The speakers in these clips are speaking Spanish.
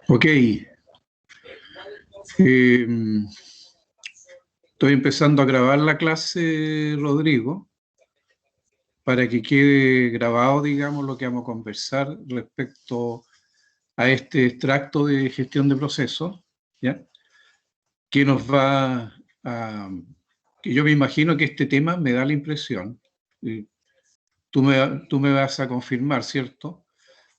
Ok. Estoy empezando a grabar la clase, Rodrigo, para que quede grabado, digamos, lo que vamos a conversar respecto a este extracto de gestión de procesos, ¿ya? Que nos va a... que yo me imagino que este tema me da la impresión, tú me vas a confirmar, ¿cierto?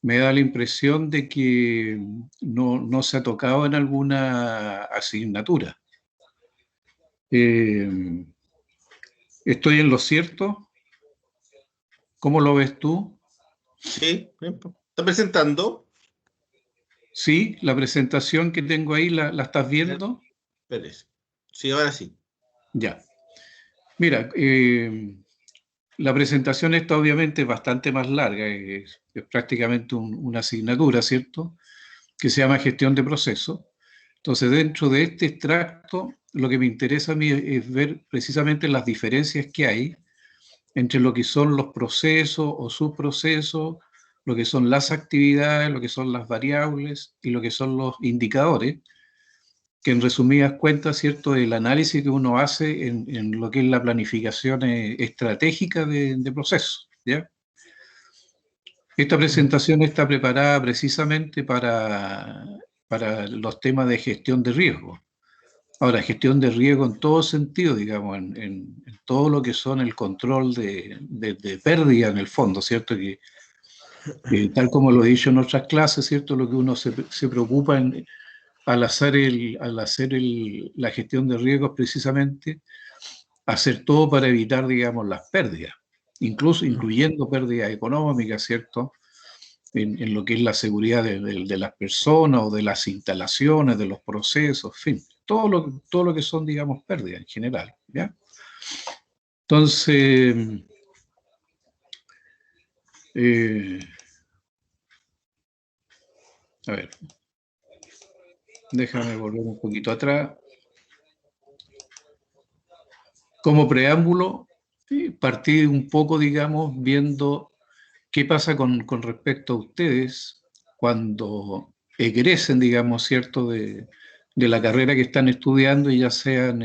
Me da la impresión de que no se ha tocado en alguna asignatura. ¿Estoy en lo cierto? ¿Cómo lo ves tú? Sí, ¿está presentando? Sí, la presentación que tengo ahí, ¿la estás viendo? Espérese. Sí, ahora sí. Ya. Mira, la presentación esta obviamente es bastante más larga, es prácticamente una asignatura, ¿cierto? Que se llama gestión de procesos. Entonces, dentro de este extracto, lo que me interesa a mí es ver precisamente las diferencias que hay entre lo que son los procesos o subprocesos, lo que son las actividades, lo que son las variables y lo que son los indicadores, que en resumidas cuentas, ¿cierto?, el análisis que uno hace en lo que es la planificación estratégica de procesos, ¿ya? Esta presentación está preparada precisamente para los temas de gestión de riesgo. Ahora, gestión de riesgo en todo sentido, digamos, en todo lo que son el control de pérdida en el fondo, ¿cierto? Que tal como lo he dicho en otras clases, ¿cierto? Lo que uno se preocupa al hacer, la gestión de riesgos precisamente hacer todo para evitar, digamos, las pérdidas, incluso incluyendo pérdidas económicas, ¿cierto? En lo que es la seguridad de las personas o de las instalaciones, de los procesos, en fin, todo lo que son, digamos, pérdidas en general, ¿ya? Entonces, a ver, déjame volver un poquito atrás. Como preámbulo, partí un poco, digamos, viendo qué pasa con respecto a ustedes cuando egresen, digamos, ¿cierto?, de la carrera que están estudiando y ya sean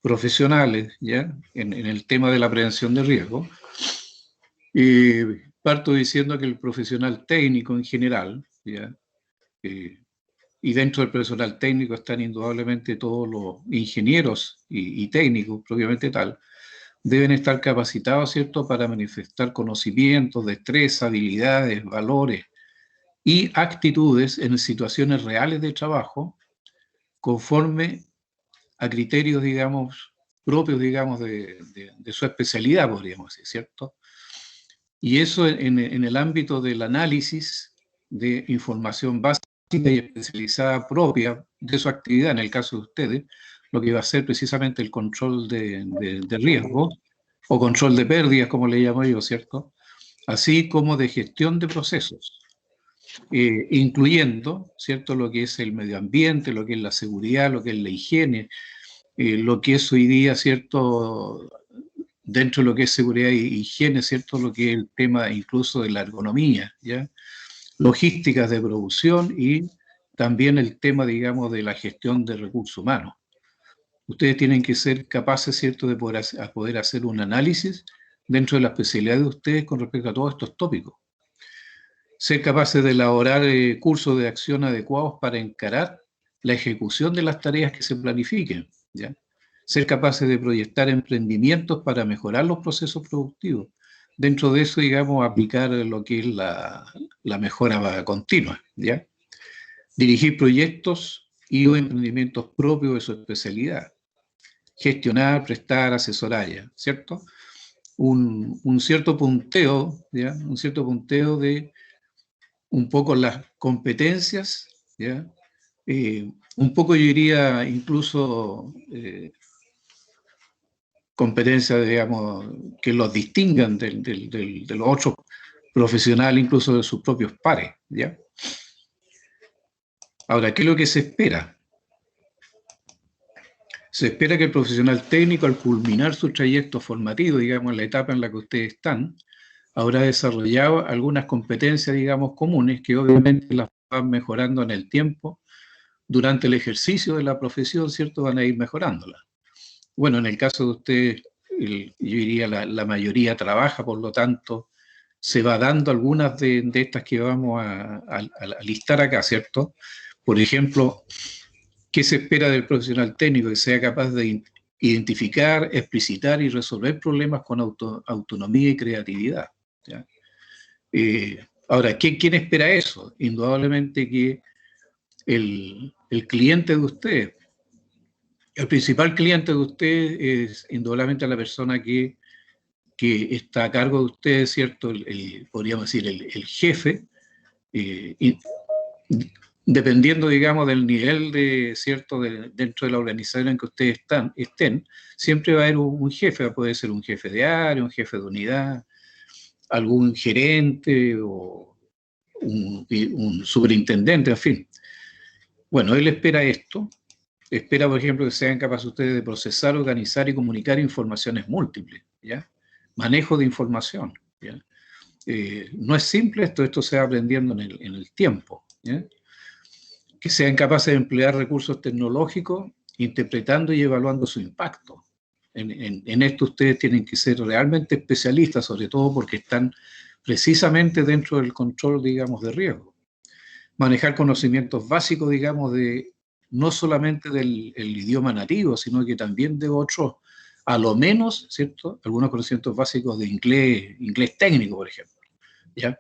profesionales, ¿ya?, en el tema de la prevención de riesgo. Parto diciendo que el profesional técnico en general, ¿ya?, y dentro del personal técnico están indudablemente todos los ingenieros y técnicos, propiamente tal, deben estar capacitados, ¿cierto?, para manifestar conocimientos, destrezas, habilidades, valores y actitudes en situaciones reales de trabajo conforme a criterios, digamos, propios, digamos, de su especialidad, podríamos decir, ¿cierto? Y eso en el ámbito del análisis de información básica y especializada propia de su actividad, en el caso de ustedes, lo que va a ser precisamente el control de riesgo o control de pérdidas, como le llamo yo, ¿cierto? Así como de gestión de procesos, incluyendo, ¿cierto?, lo que es el medio ambiente, lo que es la seguridad, lo que es la higiene, lo que es hoy día, ¿cierto?, dentro de lo que es seguridad e higiene, ¿cierto?, lo que es el tema incluso de la ergonomía, ¿ya?, logísticas de producción y también el tema, digamos, de la gestión de recursos humanos. Ustedes tienen que ser capaces, ¿cierto?, de poder hacer un análisis dentro de la especialidad de ustedes con respecto a todos estos tópicos. Ser capaces de elaborar cursos de acción adecuados para encarar la ejecución de las tareas que se planifiquen, ¿ya? Ser capaces de proyectar emprendimientos para mejorar los procesos productivos. Dentro de eso, digamos, aplicar lo que es la mejora continua, ¿ya? Dirigir proyectos y o emprendimientos propios de su especialidad. Gestionar, prestar, asesorar, ¿ya? ¿Cierto? Un cierto punteo, ¿ya? Un cierto punteo de un poco las competencias, ¿ya? Un poco yo diría incluso competencias, digamos, que los distingan de los otros profesionales, incluso de sus propios pares, ¿ya? Ahora, ¿qué es lo que se espera? Se espera que el profesional técnico, al culminar su trayecto formativo, digamos, en la etapa en la que ustedes están, habrá desarrollado algunas competencias, digamos, comunes que obviamente las van mejorando en el tiempo. Durante el ejercicio de la profesión, ¿cierto? Van a ir mejorándolas. Bueno, en el caso de ustedes, yo diría la mayoría trabaja, por lo tanto, se va dando algunas de estas que vamos a listar acá, ¿cierto? Por ejemplo, ¿qué se espera del profesional técnico? Que sea capaz de identificar, explicitar y resolver problemas con autonomía y creatividad. ¿Ya? Ahora, ¿quién espera eso? Indudablemente que el cliente de usted, el principal cliente de usted es indudablemente la persona que está a cargo de usted, ¿cierto? Podríamos decir el jefe, y dependiendo, digamos, del nivel de, ¿cierto? Dentro de la organización en que ustedes estén, siempre va a haber un jefe, puede ser un jefe de área, un jefe de unidad, algún gerente o un superintendente, en fin. Bueno, él espera esto, espera, por ejemplo, que sean capaces ustedes de procesar, organizar y comunicar informaciones múltiples, ¿ya? Manejo de información, ¿ya? No es simple esto se va aprendiendo en el tiempo, ¿ya? Que sean capaces de emplear recursos tecnológicos, interpretando y evaluando su impacto. En esto ustedes tienen que ser realmente especialistas, sobre todo porque están precisamente dentro del control, digamos, de riesgo. Manejar conocimientos básicos, digamos, no solamente del idioma nativo, sino que también de otros, a lo menos, ¿cierto? Algunos conocimientos básicos de inglés técnico, por ejemplo, ¿ya?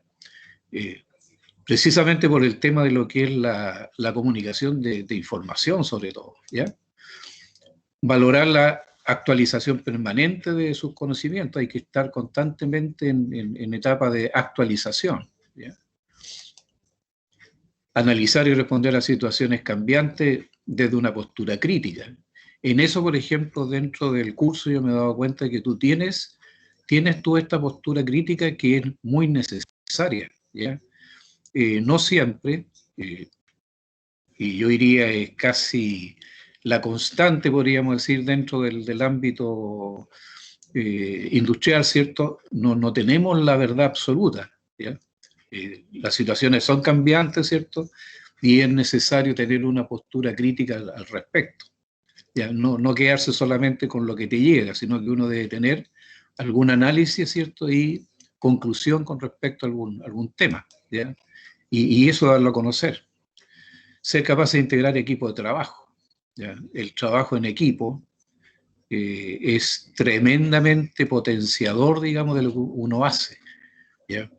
Precisamente por el tema de lo que es la comunicación de información, sobre todo, ¿ya? Valorar la actualización permanente de sus conocimientos, hay que estar constantemente en etapa de actualización, ¿ya? Analizar y responder a situaciones cambiantes desde una postura crítica. En eso, por ejemplo, dentro del curso yo me he dado cuenta que tú tienes tú esta postura crítica que es muy necesaria, ¿ya? No siempre, y yo diría es casi la constante, podríamos decir, dentro del ámbito industrial, ¿cierto? No tenemos la verdad absoluta, ¿ya? Las situaciones son cambiantes, ¿cierto? Y es necesario tener una postura crítica al respecto. ¿Ya? No quedarse solamente con lo que te llega, sino que uno debe tener algún análisis, ¿cierto? Y conclusión con respecto a algún tema, ¿ya? Y eso darlo a conocer. Ser capaz de integrar equipo de trabajo, ¿ya? El trabajo en equipo es tremendamente potenciador, digamos, de lo que uno hace, ¿ya?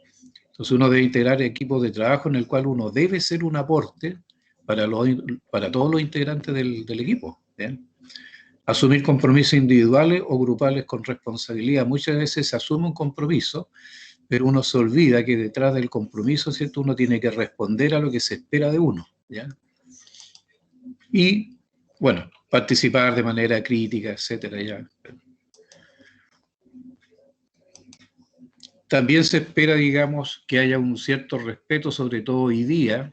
Entonces uno debe integrar equipos de trabajo en el cual uno debe ser un aporte para todos los integrantes del equipo, ¿ya? Asumir compromisos individuales o grupales con responsabilidad. Muchas veces se asume un compromiso, pero uno se olvida que detrás del compromiso, ¿cierto? Uno tiene que responder a lo que se espera de uno, ¿ya? Y, bueno, participar de manera crítica, etcétera, ¿ya? También se espera, digamos, que haya un cierto respeto, sobre todo hoy día,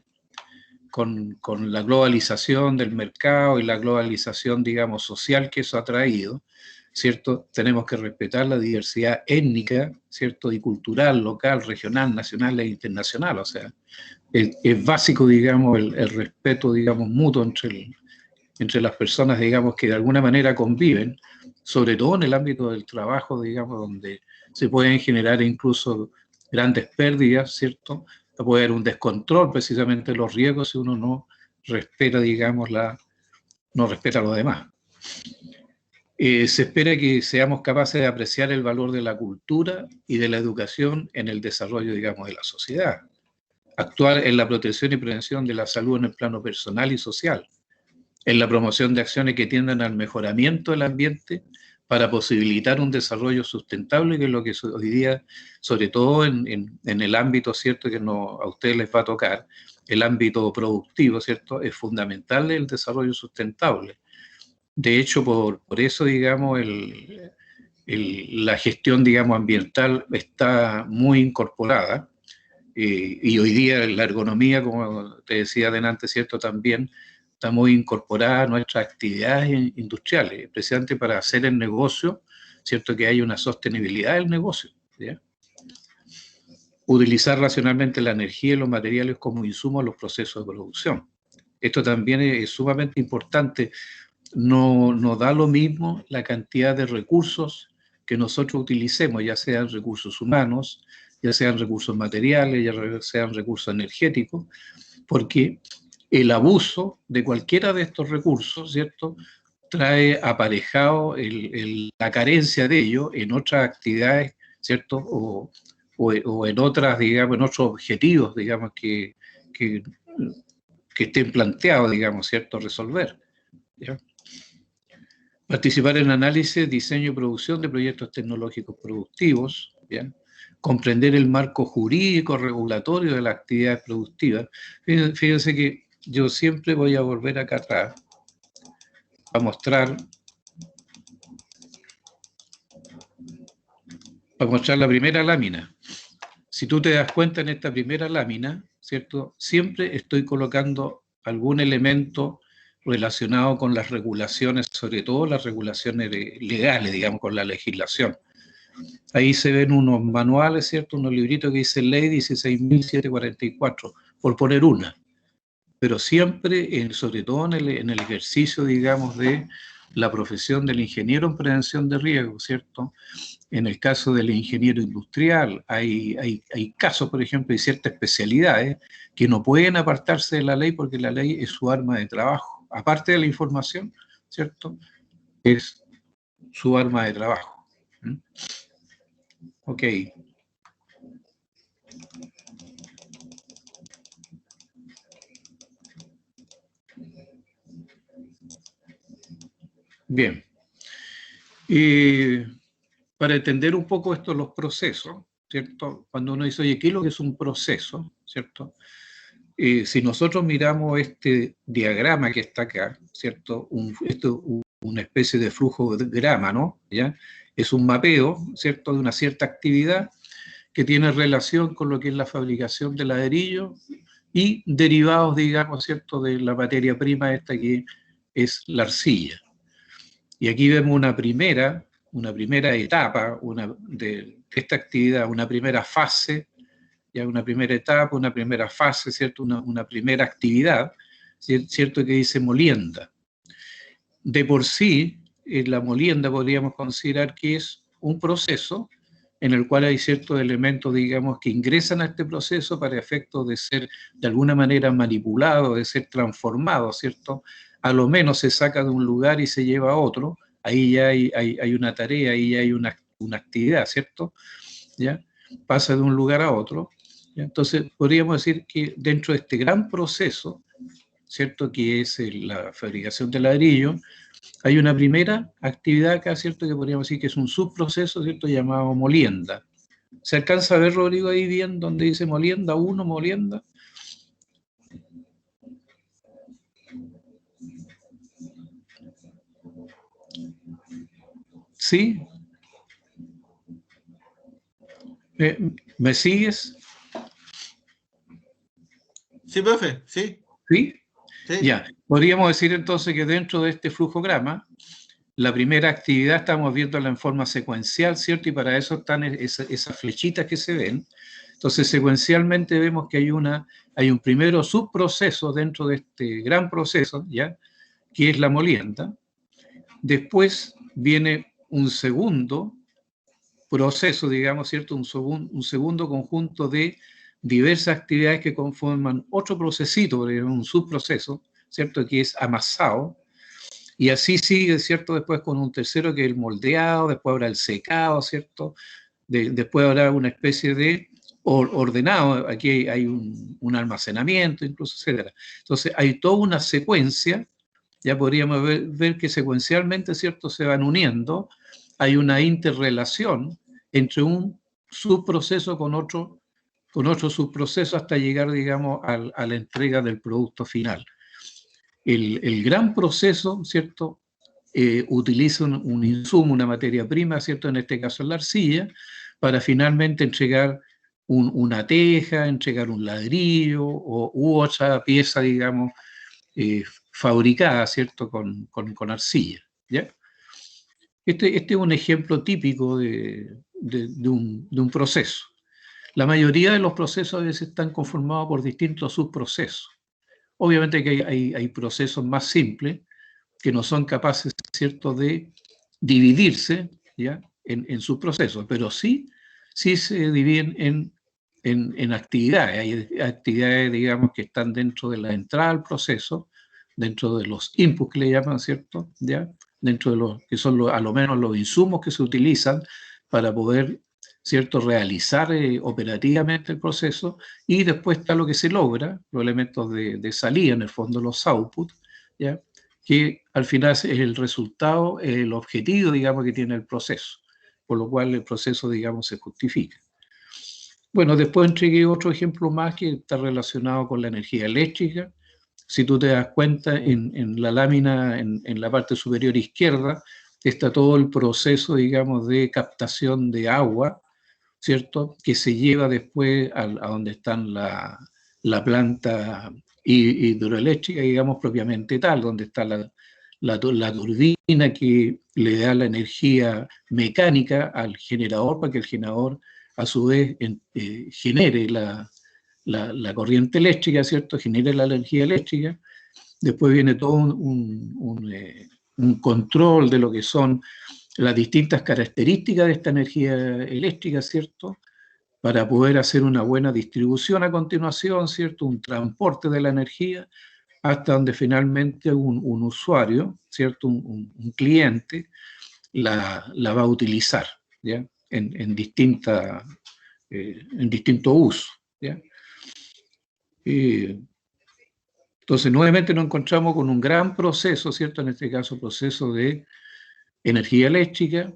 con la globalización del mercado y la globalización, digamos, social que eso ha traído, ¿cierto? Tenemos que respetar la diversidad étnica, ¿cierto? Y cultural, local, regional, nacional e internacional. O sea, es básico, digamos, el respeto, digamos, mutuo entre las personas, digamos, que de alguna manera conviven, sobre todo en el ámbito del trabajo, digamos, donde se pueden generar incluso grandes pérdidas, ¿cierto? Puede haber un descontrol precisamente de los riesgos si uno no respeta, digamos, no respeta a los demás. Se espera que seamos capaces de apreciar el valor de la cultura y de la educación en el desarrollo, digamos, de la sociedad. Actuar en la protección y prevención de la salud en el plano personal y social, en la promoción de acciones que tiendan al mejoramiento del ambiente para posibilitar un desarrollo sustentable, que es lo que hoy día, sobre todo en el ámbito, ¿cierto?, que a ustedes les va a tocar, el ámbito productivo, ¿cierto?, es fundamental el desarrollo sustentable. De hecho, por eso, digamos, la gestión, digamos, ambiental está muy incorporada, y hoy día la ergonomía, como te decía adelante, ¿cierto?, también está muy incorporada a nuestras actividades industriales, precisamente para hacer el negocio, ¿cierto?, que haya una sostenibilidad del negocio, ¿ya? utilizar racionalmente la energía y los materiales como insumos a los procesos de producción. Esto también es sumamente importante. No da lo mismo la cantidad de recursos que nosotros utilicemos, ya sean recursos humanos, ya sean recursos materiales, ya sean recursos energéticos, porque el abuso de cualquiera de estos recursos, ¿cierto?, trae aparejado la carencia de ellos en otras actividades, ¿cierto?, o en otras, digamos, en otros objetivos, digamos, que estén planteados, digamos, ¿cierto?, resolver, ¿ya? Participar en análisis, diseño y producción de proyectos tecnológicos productivos, ¿ya? Comprender el marco jurídico regulatorio de las actividades productivas. Fíjense que yo siempre voy a volver acá atrás a mostrar la primera lámina. Si tú te das cuenta en esta primera lámina, ¿cierto?, siempre estoy colocando algún elemento relacionado con las regulaciones, sobre todo las regulaciones legales, digamos, con la legislación. Ahí se ven unos manuales, ¿cierto?, unos libritos que dice Ley 16.744, por poner una. Pero siempre, sobre todo en el ejercicio, digamos, de la profesión del ingeniero en prevención de riesgo, ¿cierto? En el caso del ingeniero industrial, hay casos, por ejemplo, y ciertas especialidades que no pueden apartarse de la ley porque la ley es su arma de trabajo. Aparte de la información, ¿cierto?, es su arma de trabajo. ¿Mm? Ok. Bien. Para entender un poco esto, los procesos, ¿cierto? Cuando uno dice, oye, ¿qué es lo que es un proceso? ¿Cierto? Si nosotros miramos este diagrama que está acá, ¿cierto? Una especie de flujo de grama, ¿no? ¿Ya? Es un mapeo, ¿cierto?, de una cierta actividad que tiene relación con lo que es la fabricación de ladrillo y derivados, digamos, ¿cierto?, de la materia prima esta que es la arcilla. Y aquí vemos una primera etapa de esta actividad, una primera fase, ya una primera etapa, una primera fase, ¿cierto? Una primera actividad, ¿cierto?, que dice molienda. De por sí, la molienda podríamos considerar que es un proceso en el cual hay ciertos elementos, digamos, que ingresan a este proceso para efectos de ser de alguna manera manipulados, de ser transformados, ¿cierto? A lo menos se saca de un lugar y se lleva a otro, ahí ya hay una tarea, ahí ya hay una actividad, ¿cierto? ¿Ya? Pasa de un lugar a otro. ¿Ya? Entonces, podríamos decir que dentro de este gran proceso, ¿cierto?, que es la fabricación de ladrillo, hay una primera actividad acá, ¿cierto?, que podríamos decir que es un subproceso, ¿cierto?, llamado molienda. ¿Se alcanza a ver, Rodrigo, ahí bien donde dice molienda 1, molienda? ¿Sí? ¿Me sigues? Sí, profe, sí. ¿Sí? Sí. Ya. Podríamos decir entonces que dentro de este flujograma, la primera actividad estamos viéndola en forma secuencial, ¿cierto? Y para eso están esas flechitas que se ven. Entonces, secuencialmente vemos que hay un primero subproceso dentro de este gran proceso, ¿ya?, que es la molienda. Después viene un segundo proceso, digamos, ¿cierto?, un segundo conjunto de diversas actividades que conforman otro procesito, un subproceso, ¿cierto?, que es amasado. Y así sigue, ¿cierto?, después con un tercero que es el moldeado, después habrá el secado, ¿cierto? Después habrá una especie de ordenado, aquí hay un almacenamiento, incluso, etcétera. Entonces, hay toda una secuencia, ya podríamos ver que secuencialmente, ¿cierto?, se van uniendo, hay una interrelación entre un subproceso con otro subproceso hasta llegar, digamos, a la entrega del producto final. El gran proceso, ¿cierto?, utiliza un insumo, una materia prima, ¿cierto?, en este caso la arcilla, para finalmente entregar una teja, entregar un ladrillo u otra pieza, digamos, fabricada, ¿cierto?, con arcilla, ¿ya? Este es un ejemplo típico de un proceso. La mayoría de los procesos a veces están conformados por distintos subprocesos. Obviamente que hay procesos más simples que no son capaces, ¿cierto?, de dividirse, ¿ya?, en subprocesos, pero sí se dividen en actividades. Hay actividades, digamos, que están dentro de la entrada al proceso, dentro de los inputs que le llaman, ¿cierto?, ¿ya?, dentro de los que son a lo menos los insumos que se utilizan para poder, ¿cierto?, realizar operativamente el proceso, y después está lo que se logra, los elementos de salida, en el fondo los outputs, ¿ya?, que al final es el resultado, el objetivo, digamos, que tiene el proceso, por lo cual el proceso, digamos, se justifica. Bueno, después entregué otro ejemplo más que está relacionado con la energía eléctrica. Si tú te das cuenta, en la lámina, en la parte superior izquierda, está todo el proceso, digamos, de captación de agua, ¿cierto?, que se lleva después a donde están la planta hidroeléctrica, digamos, propiamente tal, donde está la turbina que le da la energía mecánica al generador para que el generador a su vez genere la corriente eléctrica, ¿cierto?, genere la energía eléctrica. Después viene todo un control de lo que son las distintas características de esta energía eléctrica, ¿cierto?, para poder hacer una buena distribución a continuación, ¿cierto?, un transporte de la energía hasta donde finalmente un usuario, ¿cierto?, un cliente, la va a utilizar, ¿ya?, en distintos usos, ¿ya? Entonces, nuevamente nos encontramos con un gran proceso, ¿cierto?, en este caso proceso de energía eléctrica,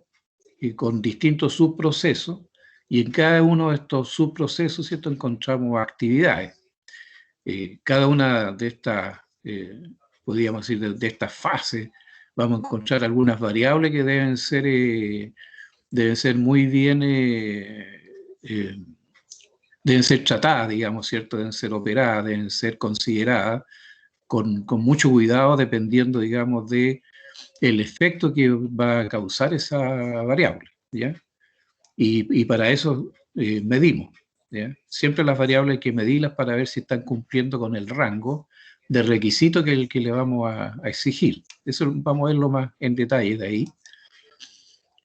y con distintos subprocesos, y en cada uno de estos subprocesos, ¿cierto?, encontramos actividades. Cada una de estas, podríamos decir, de estas fases, vamos a encontrar algunas variables que deben ser muy bien, deben ser tratadas, digamos, ¿cierto?, deben ser operadas, deben ser consideradas con mucho cuidado, dependiendo, digamos, de el efecto que va a causar esa variable, ¿ya? Y para eso medimos, ¿ya? Siempre las variables hay que medirlas para ver si están cumpliendo con el rango de requisito que le vamos a exigir. Eso vamos a verlo más en detalle de ahí.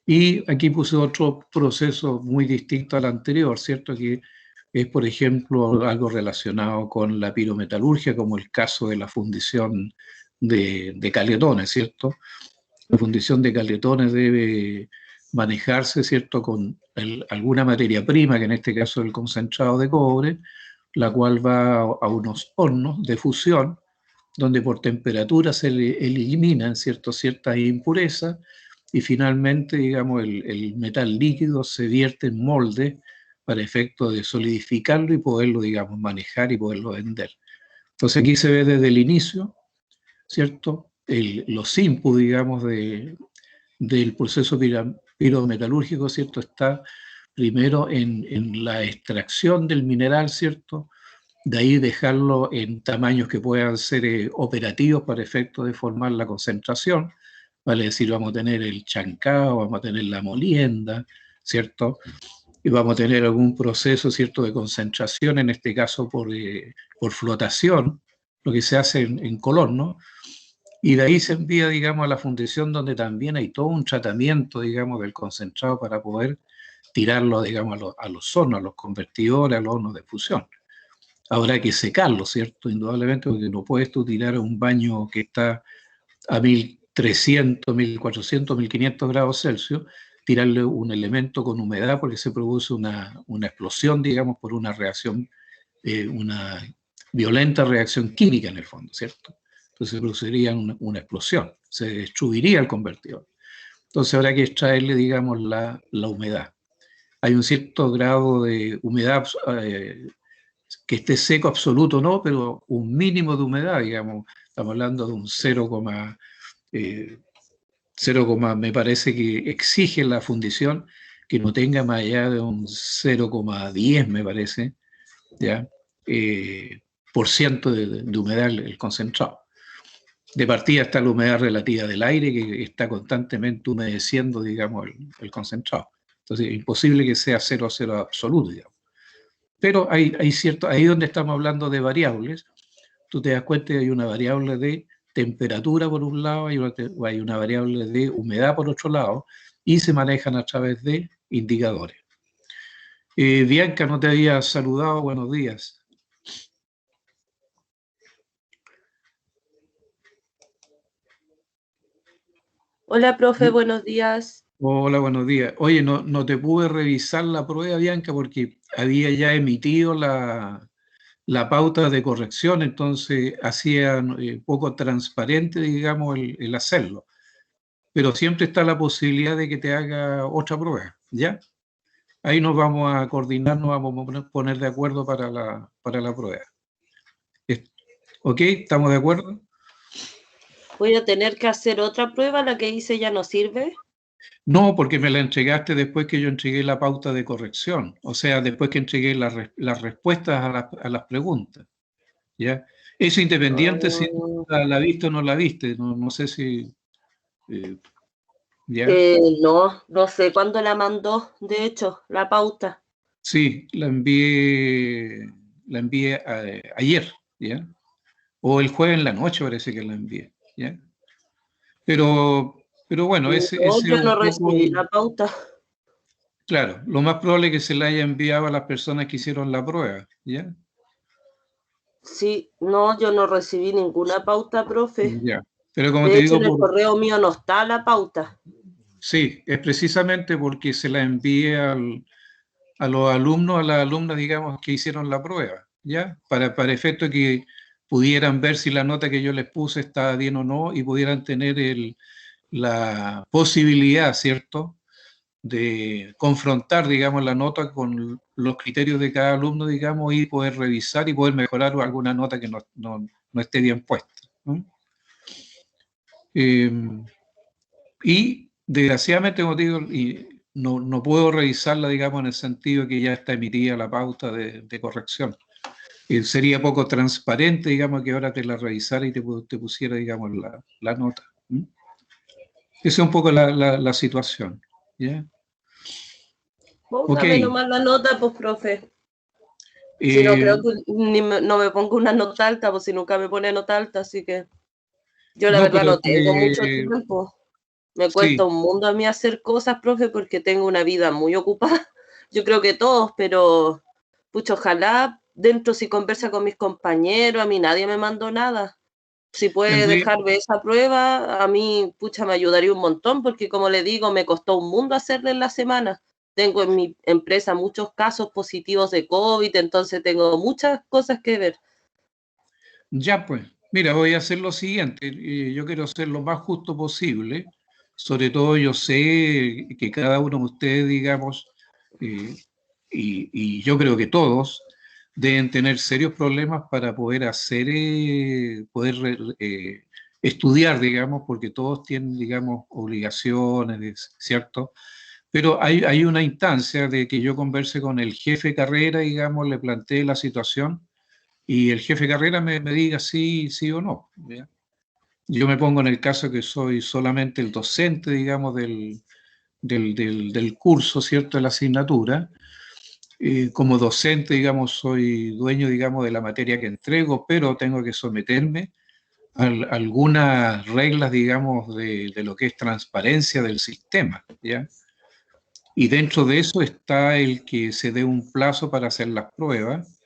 Y aquí puse otro proceso muy distinto al anterior, ¿cierto?, que es, por ejemplo, algo relacionado con la pirometalurgia, como el caso de la fundición de caletones, ¿cierto? La fundición de caletones debe manejarse, ¿cierto?, con alguna materia prima, que en este caso es el concentrado de cobre, la cual va a unos hornos de fusión, donde por temperatura se eliminan, ¿cierto?, ciertas impurezas, y finalmente, digamos, el metal líquido se vierte en molde para efecto de solidificarlo y poderlo, digamos, manejar y poderlo vender. Entonces aquí se ve desde el inicio, ¿cierto?, los inputs, digamos, del proceso pirometalúrgico, ¿cierto?, está primero en la extracción del mineral, ¿cierto?, de ahí dejarlo en tamaños que puedan ser operativos para efecto de formar la concentración, vale decir, vamos a tener el chancado, vamos a tener la molienda, ¿cierto?, y vamos a tener algún proceso, ¿cierto?, de concentración, en este caso por flotación, lo que se hace en color, ¿no? Y de ahí se envía, digamos, a la fundición, donde también hay todo un tratamiento, digamos, del concentrado para poder tirarlo, digamos, a los hornos, a los convertidores, a los hornos de fusión. Habrá que secarlo, ¿cierto?, indudablemente, porque no puedes tú tirar un baño que está a 1300, 1400, 1500 grados Celsius, tirarle un elemento con humedad, porque se produce una explosión, digamos, por una reacción, una violenta reacción química en el fondo, ¿cierto? Entonces se produciría una explosión, se destruiría el convertidor. Entonces habrá que extraerle, digamos, la humedad. Hay un cierto grado de humedad, que esté seco absoluto, no, pero un mínimo de humedad, digamos, estamos hablando de un 0, me parece que exige la fundición que no tenga más allá de un 0,10, me parece, ¿ya? Por ciento de humedad el concentrado. De partida está la humedad relativa del aire, que está constantemente humedeciendo, digamos, el concentrado. Entonces es imposible que sea 0 absoluto, digamos. Pero ahí donde estamos hablando de variables, tú te das cuenta que hay una variable de temperatura por un lado, hay una variable de humedad por otro lado, y se manejan a través de indicadores. Bianca, no te había saludado, buenos días. Hola, profe, buenos días. Hola, buenos días. Oye, no te pude revisar la prueba, Bianca, porque había ya emitido la pauta de corrección, entonces hacía poco transparente, digamos, el hacerlo. Pero siempre está la posibilidad de que te haga otra prueba, ¿ya? Ahí nos vamos a coordinar, nos vamos a poner de acuerdo para la prueba. ¿Ok? ¿Estamos de acuerdo? ¿Voy a tener que hacer otra prueba? ¿La que hice ya no sirve? No, porque me la entregaste después que yo entregué la pauta de corrección, o sea, después que entregué las respuestas a las preguntas, ¿ya? Eso independiente si la viste o no la viste, no sé si... ¿ya? No sé cuándo la mandó, de hecho, la pauta. Sí, la envié ayer, ¿ya? O el jueves en la noche parece que la envié, ¿ya? Pero bueno, ese No, es yo un no poco, recibí la pauta. claro, lo más probable es que se la haya enviado a las personas que hicieron la prueba, ¿ya? Sí, no, yo no recibí ninguna pauta, profe. Ya. Pero como De te hecho, digo, en el correo mío no está la pauta. sí, es precisamente porque se la envié a los alumnos, a las alumnas, digamos, que hicieron la prueba, ¿ya? Para efecto que pudieran ver si la nota que yo les puse estaba bien o no y pudieran tener la posibilidad, ¿cierto?, de confrontar, digamos, la nota con los criterios de cada alumno, digamos, y poder revisar y poder mejorar alguna nota que no esté bien puesta, ¿no? Y desgraciadamente, como te digo, no puedo revisarla, digamos, en el sentido que ya está emitida la pauta de corrección. Sería poco transparente, digamos, que ahora te la revisara y te pusiera, digamos, la nota. Esa es un poco la situación, ¿ya? Póngame nomás la nota, pues, profe. Si no, creo que no me pongo una nota alta, pues si nunca me pone nota alta, así que yo la verdad no tengo mucho tiempo. Me cuesta un mundo a mí hacer cosas, profe, porque tengo una vida muy ocupada. Yo creo que todos, pero pucha, ojalá dentro si conversa con mis compañeros, a mí nadie me mandó nada. Si puede dejarme esa prueba, a mí, pucha, me ayudaría un montón, porque como le digo, me costó un mundo hacerla en la semana. Tengo en mi empresa muchos casos positivos de COVID, entonces tengo muchas cosas que ver. Ya, pues, mira, voy a hacer lo siguiente. Yo quiero ser lo más justo posible. Sobre todo yo sé que cada uno de ustedes, digamos, y yo creo que todos, deben tener serios problemas para poder estudiar, digamos, porque todos tienen, digamos, obligaciones, ¿cierto? Pero hay una instancia de que yo converse con el jefe de carrera, digamos, le plantee la situación y el jefe de carrera me diga sí o no, ¿ya? Yo me pongo en el caso que soy solamente el docente, digamos, del curso, ¿cierto?, de la asignatura. Como docente, digamos, soy dueño, digamos, de la materia que entrego, pero tengo que someterme a algunas reglas, digamos, de lo que es transparencia del sistema, ¿ya? Y dentro de eso está el que se dé un plazo para hacer las pruebas.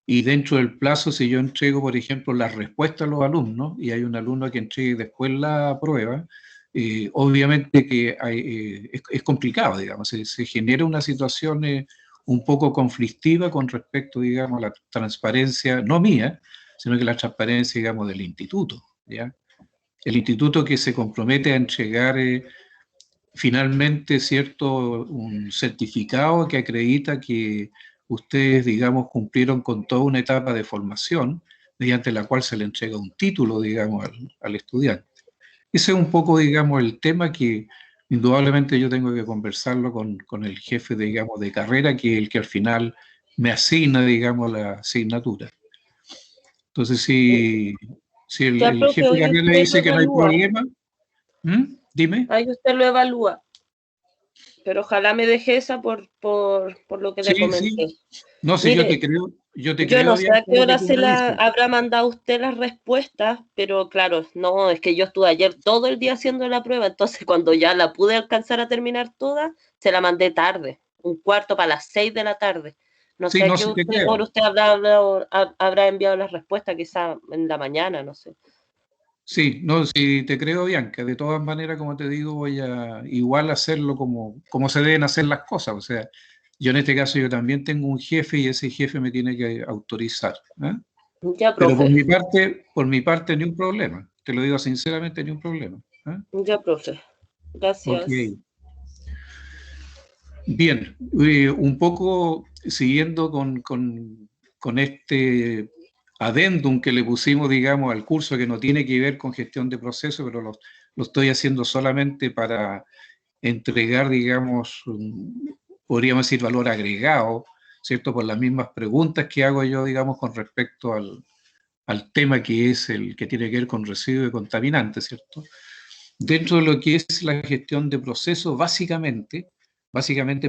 Y dentro del plazo, si yo entrego, por ejemplo, las respuestas a los alumnos y hay un alumno que entregue después la prueba, obviamente que es complicado, digamos, se genera una situación un poco conflictiva con respecto, digamos, a la transparencia, no mía, sino que la transparencia, digamos, del instituto, ¿ya? El instituto que se compromete a entregar finalmente, ¿cierto?, un certificado que acredita que ustedes, digamos, cumplieron con toda una etapa de formación mediante la cual se le entrega un título, digamos, al estudiante. Ese es un poco, digamos, el tema que indudablemente yo tengo que conversarlo con el jefe, digamos, de carrera, que es el que al final me asigna, digamos, la asignatura. Entonces, si el profe, jefe de hoy carrera usted lo dice que no hay evalúa. problema, dime. Ahí usted lo evalúa. pero ojalá me deje esa por lo que le comenté. Sí. No, si mire, yo te yo creo no sé a qué hora se la habrá mandado usted las respuestas, pero claro, no, es que yo estuve ayer todo el día haciendo la prueba, entonces cuando ya la pude alcanzar a terminar toda, se la mandé tarde, 5:45 de la tarde. No sé a qué hora usted habrá enviado las respuestas, quizá en la mañana, no sé. Sí, no, sí te creo, Bianca. De todas maneras, como te digo, voy a igual hacerlo como se deben hacer las cosas. O sea, yo en este caso yo también tengo un jefe y ese jefe me tiene que autorizar. Ya, Pero profe. por mi parte, ni un problema. Te lo digo sinceramente, ni un problema. Ya, profe. Gracias. Ok. Bien, un poco siguiendo con este adendum que le pusimos, digamos, al curso que no tiene que ver con gestión de procesos, pero lo estoy haciendo solamente para entregar, digamos, podríamos decir valor agregado, ¿cierto? Por las mismas preguntas que hago yo, digamos, con respecto al tema que es el que tiene que ver con residuos y contaminantes, ¿cierto? Dentro de lo que es la gestión de procesos, básicamente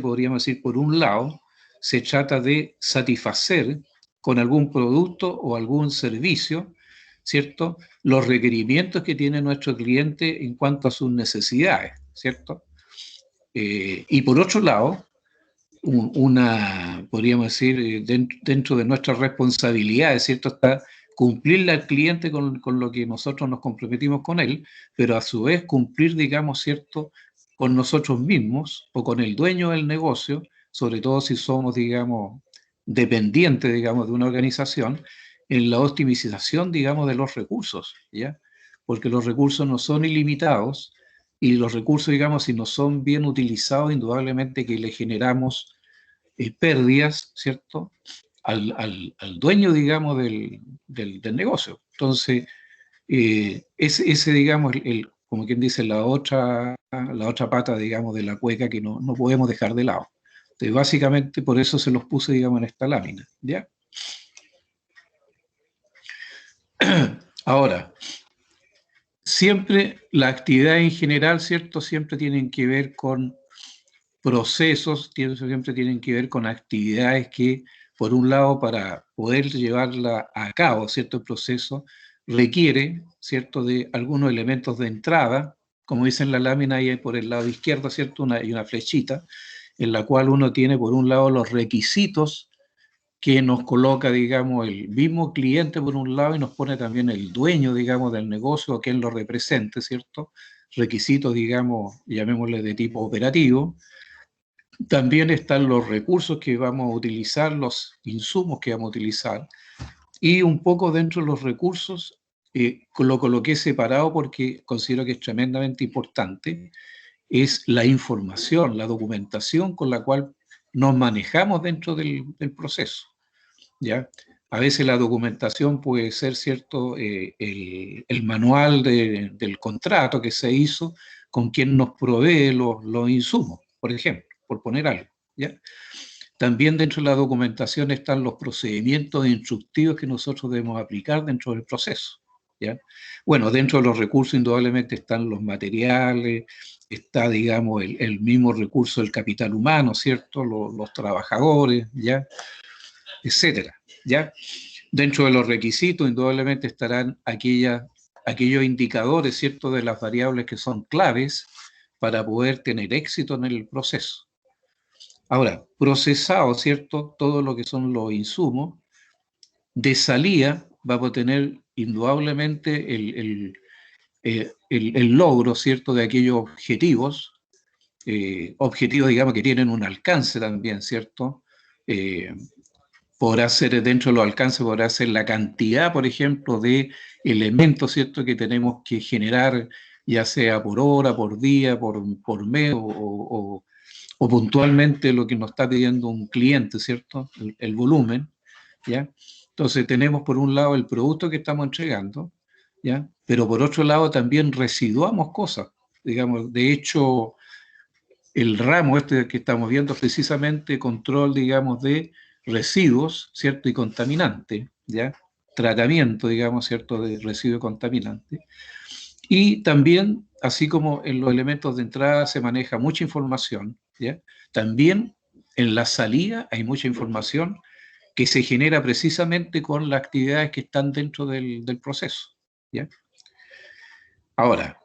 podríamos decir, por un lado, se trata de satisfacer con algún producto o algún servicio, ¿cierto? Los requerimientos que tiene nuestro cliente en cuanto a sus necesidades, ¿cierto? Y por otro lado, podríamos decir, dentro de nuestras responsabilidades, ¿cierto? Está cumplirle al cliente con lo que nosotros nos comprometimos con él, pero a su vez cumplir, digamos, ¿cierto? Con nosotros mismos o con el dueño del negocio, sobre todo si somos, digamos, dependientes, digamos, de una organización, en la optimización, digamos, de los recursos, ¿ya? Porque los recursos no son ilimitados y los recursos, digamos, si no son bien utilizados, indudablemente que le generamos pérdidas, ¿cierto? Al dueño, digamos, del negocio. Entonces, ese digamos, como quien dice, la otra pata, digamos, de la cueca que no podemos dejar de lado. Entonces, básicamente, por eso se los puse, digamos, en esta lámina, ¿ya? Ahora, siempre la actividad en general, ¿cierto? Siempre tienen que ver con procesos, siempre tienen que ver con actividades que, por un lado, para poder llevarla a cabo, ¿cierto? El proceso requiere, ¿cierto?, de algunos elementos de entrada, como dice en la lámina, ahí por el lado izquierdo, ¿cierto?, hay una flechita, en la cual uno tiene, por un lado, los requisitos que nos coloca, digamos, el mismo cliente por un lado y nos pone también el dueño, digamos, del negocio o quien lo represente, ¿cierto? Requisitos, digamos, llamémosle de tipo operativo. También están los recursos que vamos a utilizar, los insumos que vamos a utilizar. Y un poco dentro de los recursos, lo coloqué separado porque considero que es tremendamente importante, es la información, la documentación con la cual nos manejamos dentro del proceso, ¿ya? A veces la documentación puede ser, ¿cierto?, el manual del contrato que se hizo con quien nos provee los insumos, por ejemplo, por poner algo, ¿ya? También dentro de la documentación están los procedimientos instructivos que nosotros debemos aplicar dentro del proceso, ¿ya? Bueno, dentro de los recursos indudablemente están los materiales, está, digamos, el mismo recurso del capital humano, ¿cierto? Los trabajadores, ¿ya? Etcétera, ¿ya? Dentro de los requisitos, indudablemente estarán aquellos indicadores, ¿cierto?, de las variables que son claves para poder tener éxito en el proceso. Ahora, procesado, ¿cierto?, todo lo que son los insumos, de salida vamos a tener indudablemente el logro, ¿cierto?, de aquellos objetivos, digamos, que tienen un alcance también, ¿cierto? Podrá ser dentro de los alcances, podrá ser la cantidad, por ejemplo, de elementos, ¿cierto?, que tenemos que generar, ya sea por hora, por día, por mes o puntualmente lo que nos está pidiendo un cliente, ¿cierto?, el volumen, ¿ya? Entonces tenemos por un lado el producto que estamos entregando, ¿ya? Pero por otro lado también residuamos cosas, digamos, de hecho, el ramo este que estamos viendo es precisamente control, digamos, de residuos, ¿cierto? Y contaminantes, ¿ya? Tratamiento, digamos, ¿cierto? De residuos contaminantes. Y también, así como en los elementos de entrada se maneja mucha información, ¿ya? También en la salida hay mucha información que se genera precisamente con las actividades que están dentro del proceso, ¿ya? Ahora,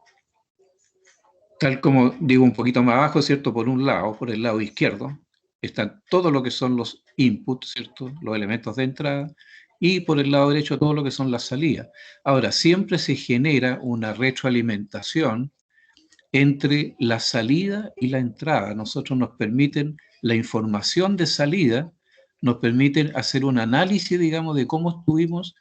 tal como digo un poquito más abajo, ¿cierto? Por un lado, por el lado izquierdo, están todo lo que son los inputs, ¿cierto? Los elementos de entrada, y por el lado derecho todo lo que son las salidas. Ahora, siempre se genera una retroalimentación entre la salida y la entrada. Nosotros nos permiten, la información de salida, nos permiten hacer un análisis, digamos, de cómo estuvimos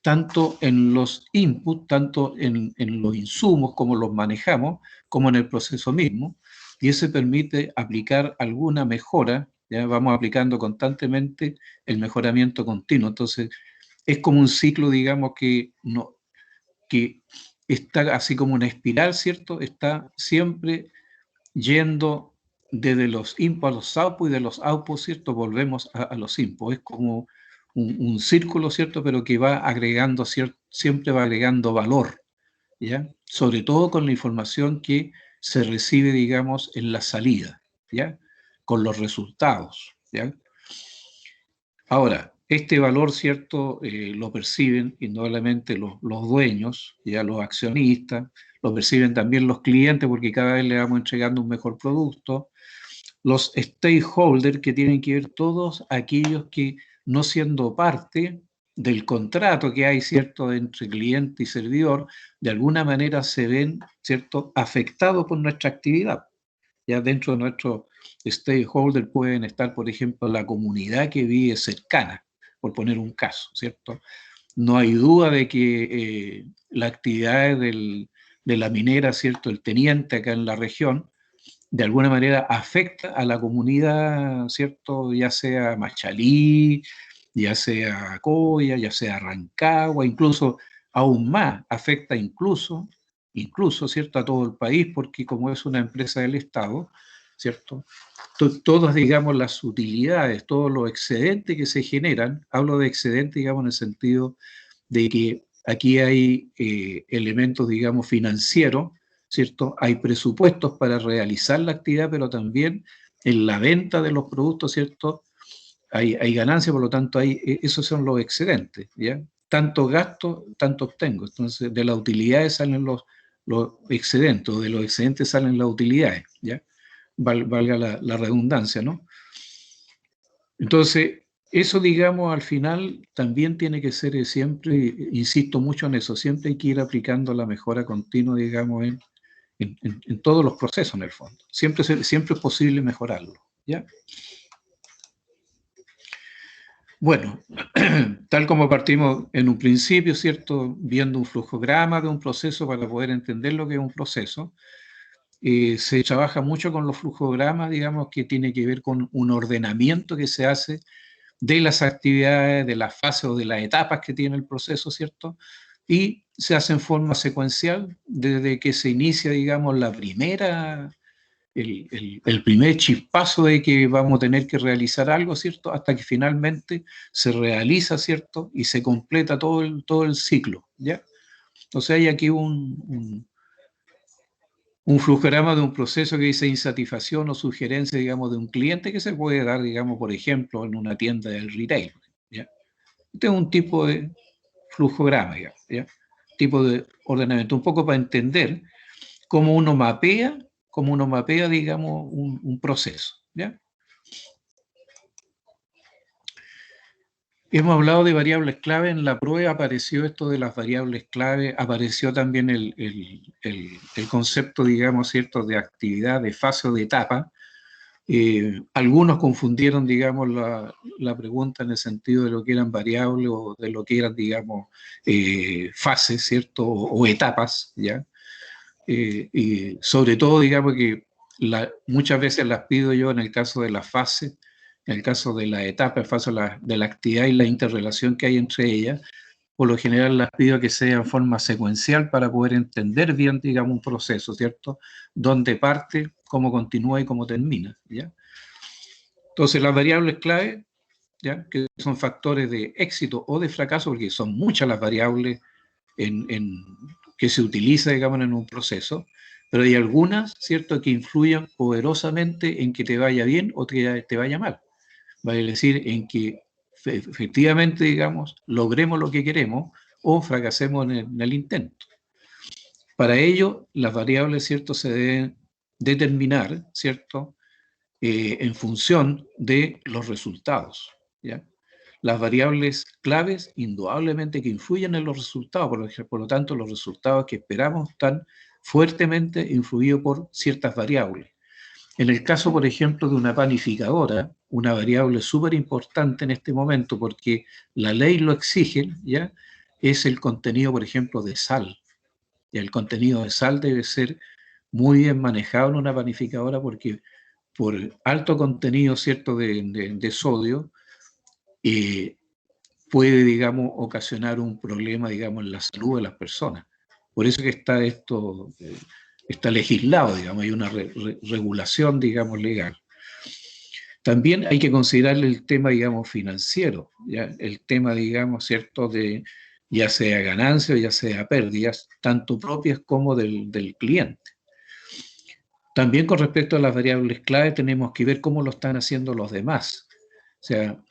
tanto en los inputs, tanto en los insumos, cómo los manejamos, como en el proceso mismo, y eso permite aplicar alguna mejora, ya vamos aplicando constantemente el mejoramiento continuo. Entonces, es como un ciclo, digamos, que está así como una espiral, ¿cierto? Está siempre yendo desde los inputs a los outputs y de los outputs, ¿cierto? Volvemos a los inputs. Es como un círculo, ¿cierto? Pero que va agregando, siempre va agregando valor, ¿ya? Sobre todo con la información que se recibe, digamos, en la salida, ¿ya? Con los resultados, ¿ya? Ahora, este valor, ¿cierto? Lo perciben indudablemente los dueños, ya los accionistas, lo perciben también los clientes porque cada vez le vamos entregando un mejor producto, los stakeholders que tienen que ver todos aquellos que no siendo parte del contrato que hay, ¿cierto?, entre cliente y servidor, de alguna manera se ven, ¿cierto?, afectados por nuestra actividad. Ya dentro de nuestros stakeholders pueden estar, por ejemplo, la comunidad que vive cercana, por poner un caso, ¿cierto? No hay duda de que la actividad de la minera, ¿cierto?, el teniente acá en la región, de alguna manera afecta a la comunidad, ¿cierto? Ya sea Machalí, ya sea Coya, ya sea Rancagua, incluso aún más, afecta incluso, ¿cierto? A todo el país, porque como es una empresa del Estado, ¿cierto? Todas, digamos, las utilidades, todos los excedentes que se generan, hablo de excedentes, digamos, en el sentido de que aquí hay elementos, digamos, financieros, ¿cierto? Hay presupuestos para realizar la actividad, pero también en la venta de los productos, ¿cierto? Hay ganancias, por lo tanto, esos son los excedentes, ¿ya? Tanto gasto, tanto obtengo. Entonces, de las utilidades salen los excedentes, de los excedentes salen las utilidades, ¿ya? Valga la redundancia, ¿no? Entonces, eso, digamos, al final también tiene que ser siempre, insisto mucho en eso, siempre hay que ir aplicando la mejora continua, digamos, en todos los procesos, en el fondo. Siempre es posible mejorarlo, ¿ya? Bueno, tal como partimos en un principio, ¿cierto? Viendo un flujograma de un proceso para poder entender lo que es un proceso, se trabaja mucho con los flujogramas, digamos, que tiene que ver con un ordenamiento que se hace de las actividades, de las fases o de las etapas que tiene el proceso, ¿cierto? Y se hace en forma secuencial desde que se inicia, digamos, el primer chispazo de que vamos a tener que realizar algo, ¿cierto? Hasta que finalmente se realiza, ¿cierto? Y se completa todo el ciclo, ¿ya? Entonces hay aquí un flujograma de un proceso que dice insatisfacción o sugerencia, digamos, de un cliente que se puede dar, digamos, por ejemplo, en una tienda del retail, ¿ya? Este es un tipo de flujograma, ¿ya? Tipo de ordenamiento, un poco para entender cómo uno mapea, digamos, un proceso, ¿ya? Hemos hablado de variables clave, en la prueba apareció esto de las variables clave, apareció también el concepto, digamos, ¿cierto?, de actividad, de fase o de etapa. Algunos confundieron, digamos, la pregunta en el sentido de lo que eran variables o de lo que eran, digamos, fases, ¿cierto?, o etapas, ¿ya? Y sobre todo, digamos, que muchas veces las pido yo en el caso de la fase, en el caso de la etapa, en el caso de la actividad y la interrelación que hay entre ellas, por lo general las pido que sea en forma secuencial para poder entender bien, digamos, un proceso, ¿cierto? Dónde parte, cómo continúa y cómo termina, ¿ya? Entonces, las variables clave, ¿ya?, que son factores de éxito o de fracaso, porque son muchas las variables que se utilizan, digamos, en un proceso, pero hay algunas, ¿cierto?, que influyen poderosamente en que te vaya bien o que te vaya mal. Vale decir, en que efectivamente, digamos, logremos lo que queremos o fracasemos en el intento. Para ello, las variables, ¿cierto?, se deben determinar, ¿cierto?, en función de los resultados, ¿ya? Las variables claves, indudablemente que influyen en los resultados, por lo tanto, los resultados que esperamos están fuertemente influidos por ciertas variables. En el caso, por ejemplo, de una panificadora, una variable súper importante en este momento, porque la ley lo exige, ¿ya?, es el contenido, por ejemplo, de sal. Y el contenido de sal debe ser muy bien manejado en una panificadora porque por alto contenido, ¿cierto?, de sodio, puede, digamos, ocasionar un problema, digamos, en la salud de las personas. Por eso que está esto, está legislado, digamos, hay una regulación, digamos, legal. También hay que considerar el tema, digamos, financiero, ¿ya? El tema, digamos, ¿cierto?, de ya sea ganancias o ya sea pérdidas, tanto propias como del cliente. También con respecto a las variables clave tenemos que ver cómo lo están haciendo los demás. O sea,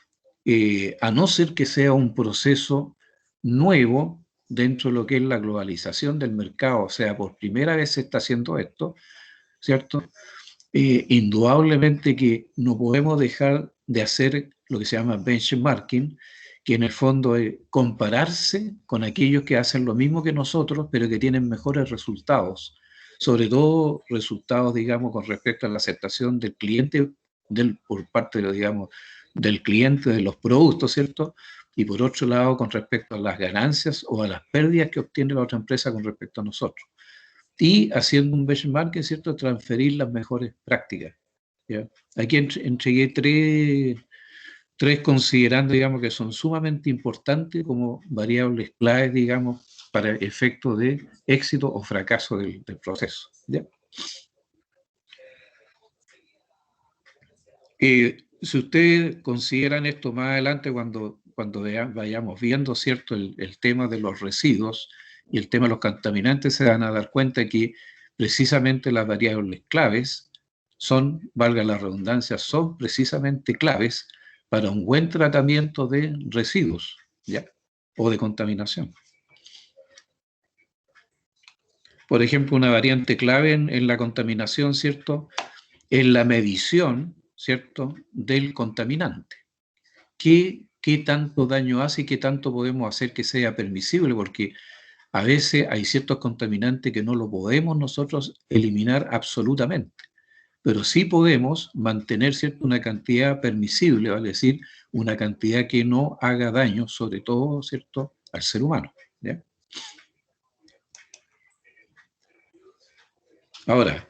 a no ser que sea un proceso nuevo dentro de lo que es la globalización del mercado, o sea, por primera vez se está haciendo esto, ¿cierto? Indudablemente que no podemos dejar de hacer lo que se llama benchmarking, que en el fondo es compararse con aquellos que hacen lo mismo que nosotros, pero que tienen mejores resultados, sobre todo resultados, digamos, con respecto a la aceptación del cliente, por parte, digamos, del cliente de los productos, ¿cierto? Y por otro lado, con respecto a las ganancias o a las pérdidas que obtiene la otra empresa con respecto a nosotros. Y haciendo un benchmarking, ¿cierto?, transferir las mejores prácticas, ¿ya? Aquí entregué tres considerando, digamos, que son sumamente importantes como variables claves, digamos, para efectos de éxito o fracaso del proceso, ¿ya? Si ustedes consideran esto más adelante, cuando vayamos viendo, ¿cierto?, el tema de los residuos y el tema de los contaminantes, se van a dar cuenta que precisamente las variables claves son, valga la redundancia, son precisamente claves para un buen tratamiento de residuos, ¿ya?, o de contaminación. Por ejemplo, una variante clave en la contaminación, ¿cierto?, es la medición, ¿cierto?, del contaminante. ¿Qué tanto daño hace y qué tanto podemos hacer que sea permisible? Porque a veces hay ciertos contaminantes que no lo podemos nosotros eliminar absolutamente, pero sí podemos mantener, ¿cierto?, una cantidad permisible, vale decir, una cantidad que no haga daño, sobre todo, ¿cierto?, al ser humano, ¿ya? Ahora,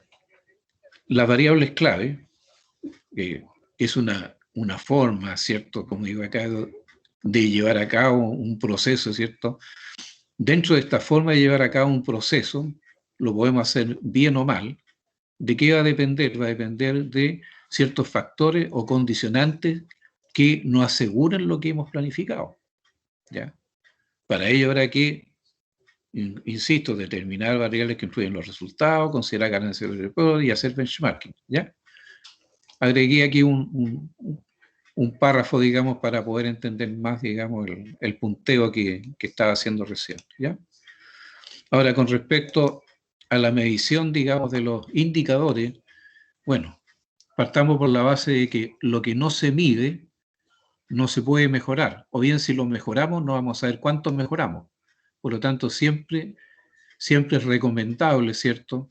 las variables clave, es una forma, ¿cierto?, como digo acá, de llevar a cabo un proceso, ¿cierto? Dentro de esta forma de llevar a cabo un proceso, lo podemos hacer bien o mal. ¿De qué va a depender? Va a depender de ciertos factores o condicionantes que nos aseguren lo que hemos planificado, ¿ya? Para ello habrá que, insisto, determinar variables que influyen en los resultados, considerar ganancias y hacer benchmarking, ¿ya? Agregué aquí un párrafo, digamos, para poder entender más, digamos, el punteo que estaba haciendo recién, ¿ya? Ahora, con respecto a la medición, digamos, de los indicadores, bueno, partamos por la base de que lo que no se mide no se puede mejorar, o bien si lo mejoramos no vamos a saber cuánto mejoramos. Por lo tanto, siempre es recomendable, ¿cierto?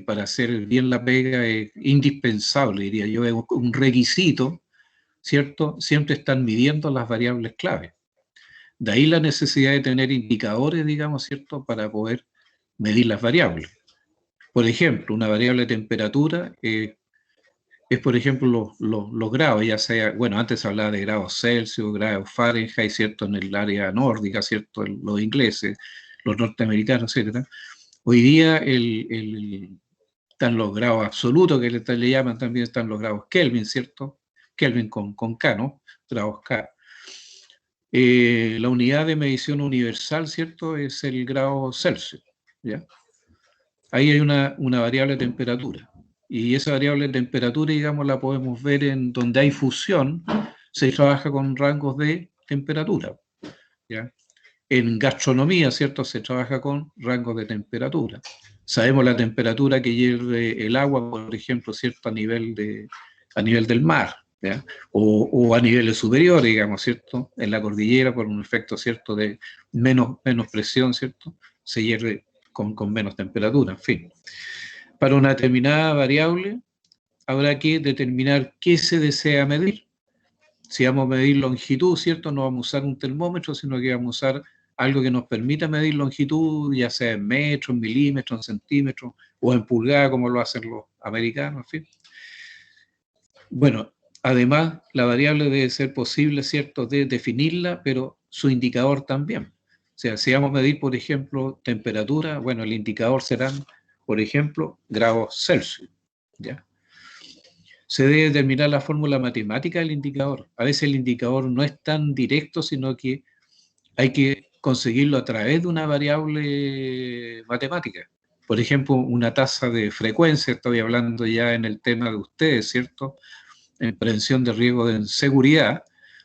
Para hacer bien la pega es indispensable, diría yo, es un requisito, ¿cierto? Siempre están midiendo las variables clave. De ahí la necesidad de tener indicadores, digamos, ¿cierto?, para poder medir las variables. Por ejemplo, una variable de temperatura es, por ejemplo, los grados, ya sea, bueno, antes se hablaba de grados Celsius, grados Fahrenheit, ¿cierto?, en el área nórdica, ¿cierto?, los ingleses, los norteamericanos, etc. Hoy día están los grados absolutos, que le llaman, también están los grados Kelvin, ¿cierto? Kelvin con K, ¿no? Grados K. La unidad de medición universal, ¿cierto?, es el grado Celsius, ¿ya? ahí hay una variable de temperatura. Y esa variable de temperatura, digamos, la podemos ver en donde hay fusión, se trabaja con rangos de temperatura, ¿ya? En gastronomía, ¿cierto? Se trabaja con rangos de temperatura. Sabemos la temperatura que hierve el agua, por ejemplo, ¿cierto? A nivel del mar, ¿ya? O a niveles superiores, digamos, ¿cierto? En la cordillera, por un efecto, ¿cierto? De menos presión, ¿cierto? Se hierve con menos temperatura, en fin. Para una determinada variable, habrá que determinar qué se desea medir. Si vamos a medir longitud, ¿cierto? No vamos a usar un termómetro, sino que vamos a usar algo que nos permita medir longitud, ya sea en metros, en milímetros, en centímetros o en pulgadas, como lo hacen los americanos, en fin. Bueno, además, la variable debe ser posible, ¿cierto?, de definirla, pero su indicador también. O sea, si vamos a medir, por ejemplo, temperatura, bueno, el indicador serán, por ejemplo, grados Celsius, ¿ya? Se debe determinar la fórmula matemática del indicador. A veces el indicador no es tan directo, sino que hay que conseguirlo a través de una variable matemática. Por ejemplo, una tasa de frecuencia, estoy hablando ya en el tema de ustedes, ¿cierto? En prevención de riesgo de seguridad,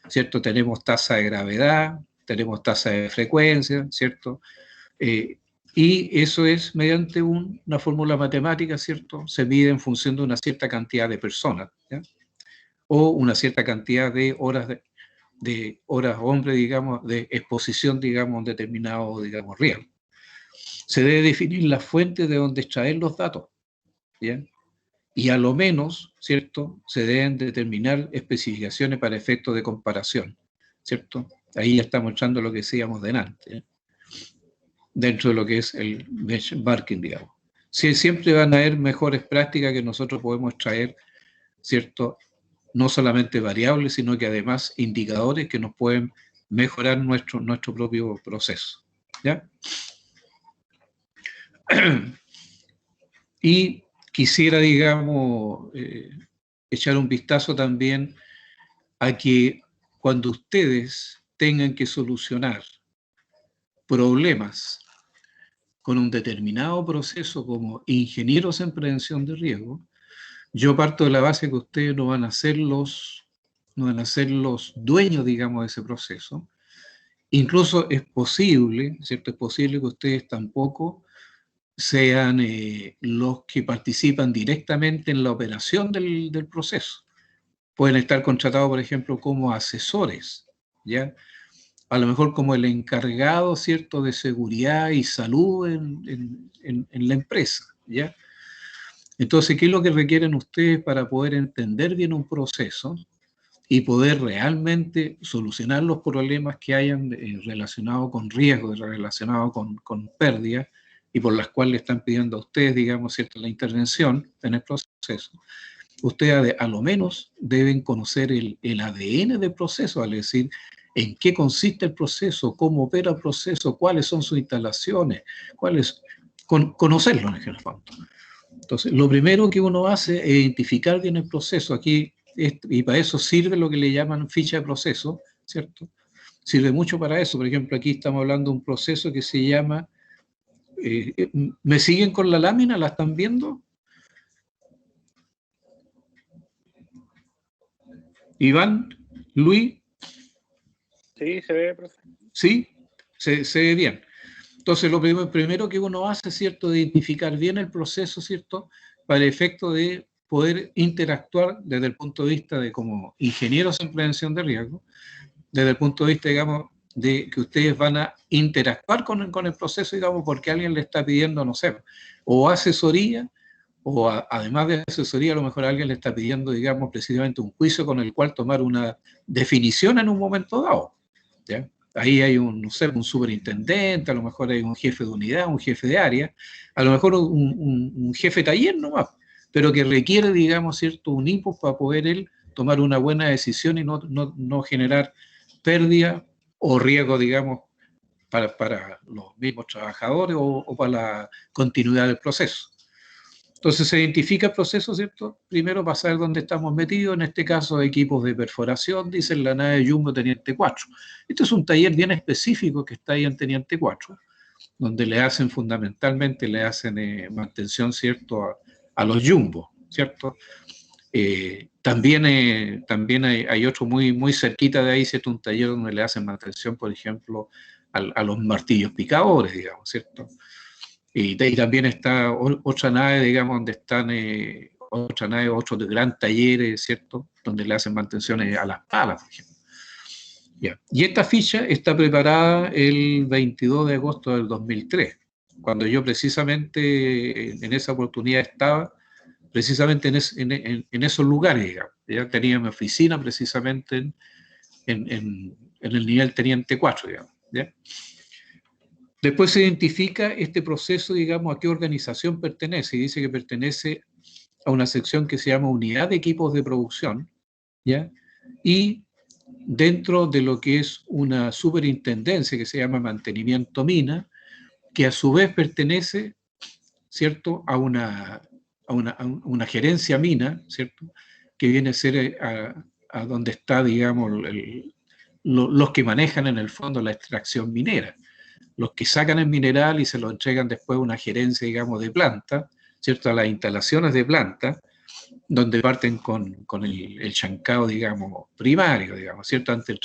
¿cierto? Tenemos tasa de gravedad, tenemos tasa de frecuencia, ¿cierto? Y eso es mediante una fórmula matemática, ¿cierto? Se mide en función de una cierta cantidad de personas, ¿ya? O una cierta cantidad de horas horas hombre, digamos, de exposición, digamos, determinado, digamos, riesgo. Se debe definir la fuente de donde extraer los datos, ¿ya? Y a lo menos, ¿cierto?, se deben determinar especificaciones para efectos de comparación, ¿cierto? Ahí ya está mostrando lo que decíamos delante, ¿eh? Dentro de lo que es el benchmarking, digamos. Sí, siempre van a haber mejores prácticas que nosotros podemos traer, ¿cierto? No solamente variables, sino que además indicadores que nos pueden mejorar nuestro propio proceso, ¿ya? Y quisiera, digamos, echar un vistazo también a que cuando ustedes tengan que solucionar problemas con un determinado proceso como ingenieros en prevención de riesgo, yo parto de la base que ustedes no van a ser los dueños, digamos, de ese proceso. Incluso es posible, ¿cierto? Es posible que ustedes tampoco sean los que participan directamente en la operación del proceso. Pueden estar contratados, por ejemplo, como asesores, ¿ya? A lo mejor como el encargado, ¿cierto?, de seguridad y salud en la empresa, ¿ya? Entonces, ¿qué es lo que requieren ustedes para poder entender bien un proceso y poder realmente solucionar los problemas que hayan relacionados con riesgos, relacionados con pérdidas, y por las cuales le están pidiendo a ustedes, digamos, ¿cierto?, la intervención en el proceso? Ustedes a lo menos deben conocer el ADN del proceso, es decir, en qué consiste el proceso, cómo opera el proceso, cuáles son sus instalaciones, conocerlo en el fondo. Entonces, lo primero que uno hace es identificar bien el proceso. Aquí, y para eso sirve lo que le llaman ficha de proceso, ¿cierto? Sirve mucho para eso. Por ejemplo, aquí estamos hablando de un proceso que se llama... ¿me siguen con la lámina? ¿La están viendo? Iván, Luis. Sí, se ve, profe. Sí, se ve bien. Entonces, lo primero que uno hace, ¿cierto?, de identificar bien el proceso, ¿cierto?, para el efecto de poder interactuar desde el punto de vista de como ingenieros en prevención de riesgo, desde el punto de vista, digamos, de que ustedes van a interactuar con el proceso, digamos, porque alguien le está pidiendo, no sé, o asesoría, o además de asesoría, a lo mejor alguien le está pidiendo, digamos, precisamente un juicio con el cual tomar una definición en un momento dado, ¿ya? Ahí hay no sé, un superintendente, a lo mejor hay un jefe de unidad, un jefe de área, a lo mejor un jefe de taller nomás, pero que requiere, digamos, cierto, un input para poder él tomar una buena decisión y no generar pérdida o riesgo, digamos, para los mismos trabajadores o para la continuidad del proceso. Entonces se identifica el proceso, ¿cierto? Primero para saber dónde estamos metidos, en este caso equipos de perforación, dice la nave Jumbo Teniente 4. Este es un taller bien específico que está ahí en Teniente 4, donde le hacen fundamentalmente, le hacen mantención, ¿cierto?, a los jumbos, ¿cierto? También hay otro muy cerquita de ahí, ¿cierto?, un taller donde le hacen mantención, por ejemplo, a los martillos picadores, digamos, ¿cierto? Y también está otra nave, digamos, donde están otra nave, otro gran taller, ¿cierto?, donde le hacen mantenciones a las palas, por ejemplo. Ya. Y esta ficha está preparada el 22 de agosto del 2003, cuando yo precisamente en esa oportunidad estaba precisamente en esos lugares, digamos. Ya tenía mi oficina precisamente en el nivel Teniente 4, digamos. ¿Ya? Después se identifica este proceso, digamos, a qué organización pertenece, y dice que pertenece a una sección que se llama Unidad de Equipos de Producción, ¿ya? Y dentro de lo que es una superintendencia que se llama Mantenimiento Mina, que a su vez pertenece, ¿cierto?, a una gerencia mina, ¿cierto?, que viene a ser a donde está, digamos, los que manejan en el fondo la extracción minera, los que sacan el mineral y se lo entregan después a una gerencia, digamos, de planta, ¿cierto?, a las instalaciones de planta, donde parten con el chancado, digamos, primario, digamos, ¿cierto?, antes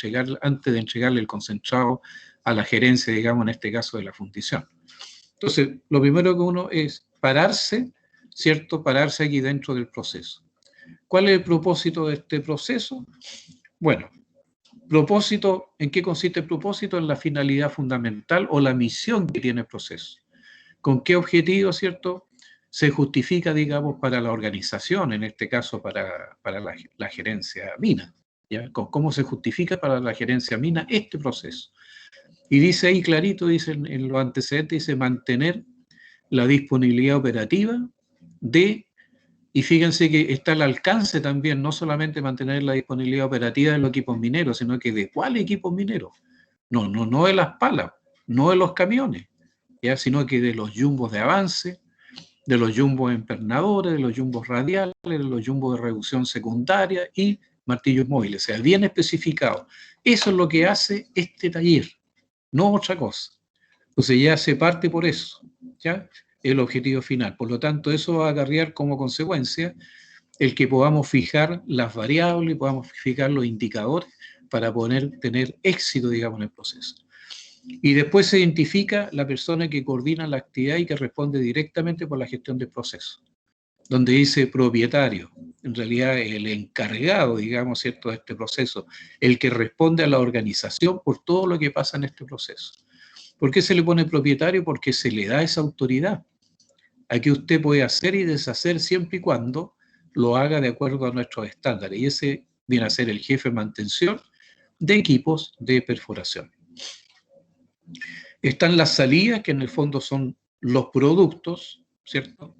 de entregarle el concentrado a la gerencia, digamos, en este caso de la fundición. Entonces, lo primero que uno es pararse, ¿cierto?, pararse aquí dentro del proceso. ¿Cuál es el propósito de este proceso? Bueno, propósito, ¿en qué consiste el propósito? En la finalidad fundamental o la misión que tiene el proceso. ¿Con qué objetivo, cierto?, se justifica, digamos, para la organización, en este caso para la gerencia mina? ¿Ya? ¿Cómo se justifica para la gerencia mina este proceso? Y dice ahí clarito, dice en los antecedentes, dice mantener la disponibilidad operativa y fíjense que está al alcance también, no solamente mantener la disponibilidad operativa de los equipos mineros, sino que de cuáles equipos mineros. No de las palas, no de los camiones, ¿ya? Sino que de los jumbos de avance, de los jumbos empernadores, de los jumbos radiales, de los jumbos de reducción secundaria y martillos móviles, o sea, bien especificado. Eso es lo que hace este taller, no otra cosa. Entonces ya se parte por eso, ¿ya? El objetivo final. Por lo tanto, eso va a acarrear como consecuencia el que podamos fijar las variables, podamos fijar los indicadores para poder tener éxito, digamos, en el proceso. Y después se identifica la persona que coordina la actividad y que responde directamente por la gestión del proceso, donde dice propietario, en realidad el encargado, digamos, ¿cierto?, de este proceso, el que responde a la organización por todo lo que pasa en este proceso. ¿Por qué se le pone propietario? Porque se le da esa autoridad. Aquí usted puede hacer y deshacer siempre y cuando lo haga de acuerdo a nuestros estándares. Y ese viene a ser el jefe de mantención de equipos de perforación. Están las salidas, que en el fondo son los productos, ¿cierto?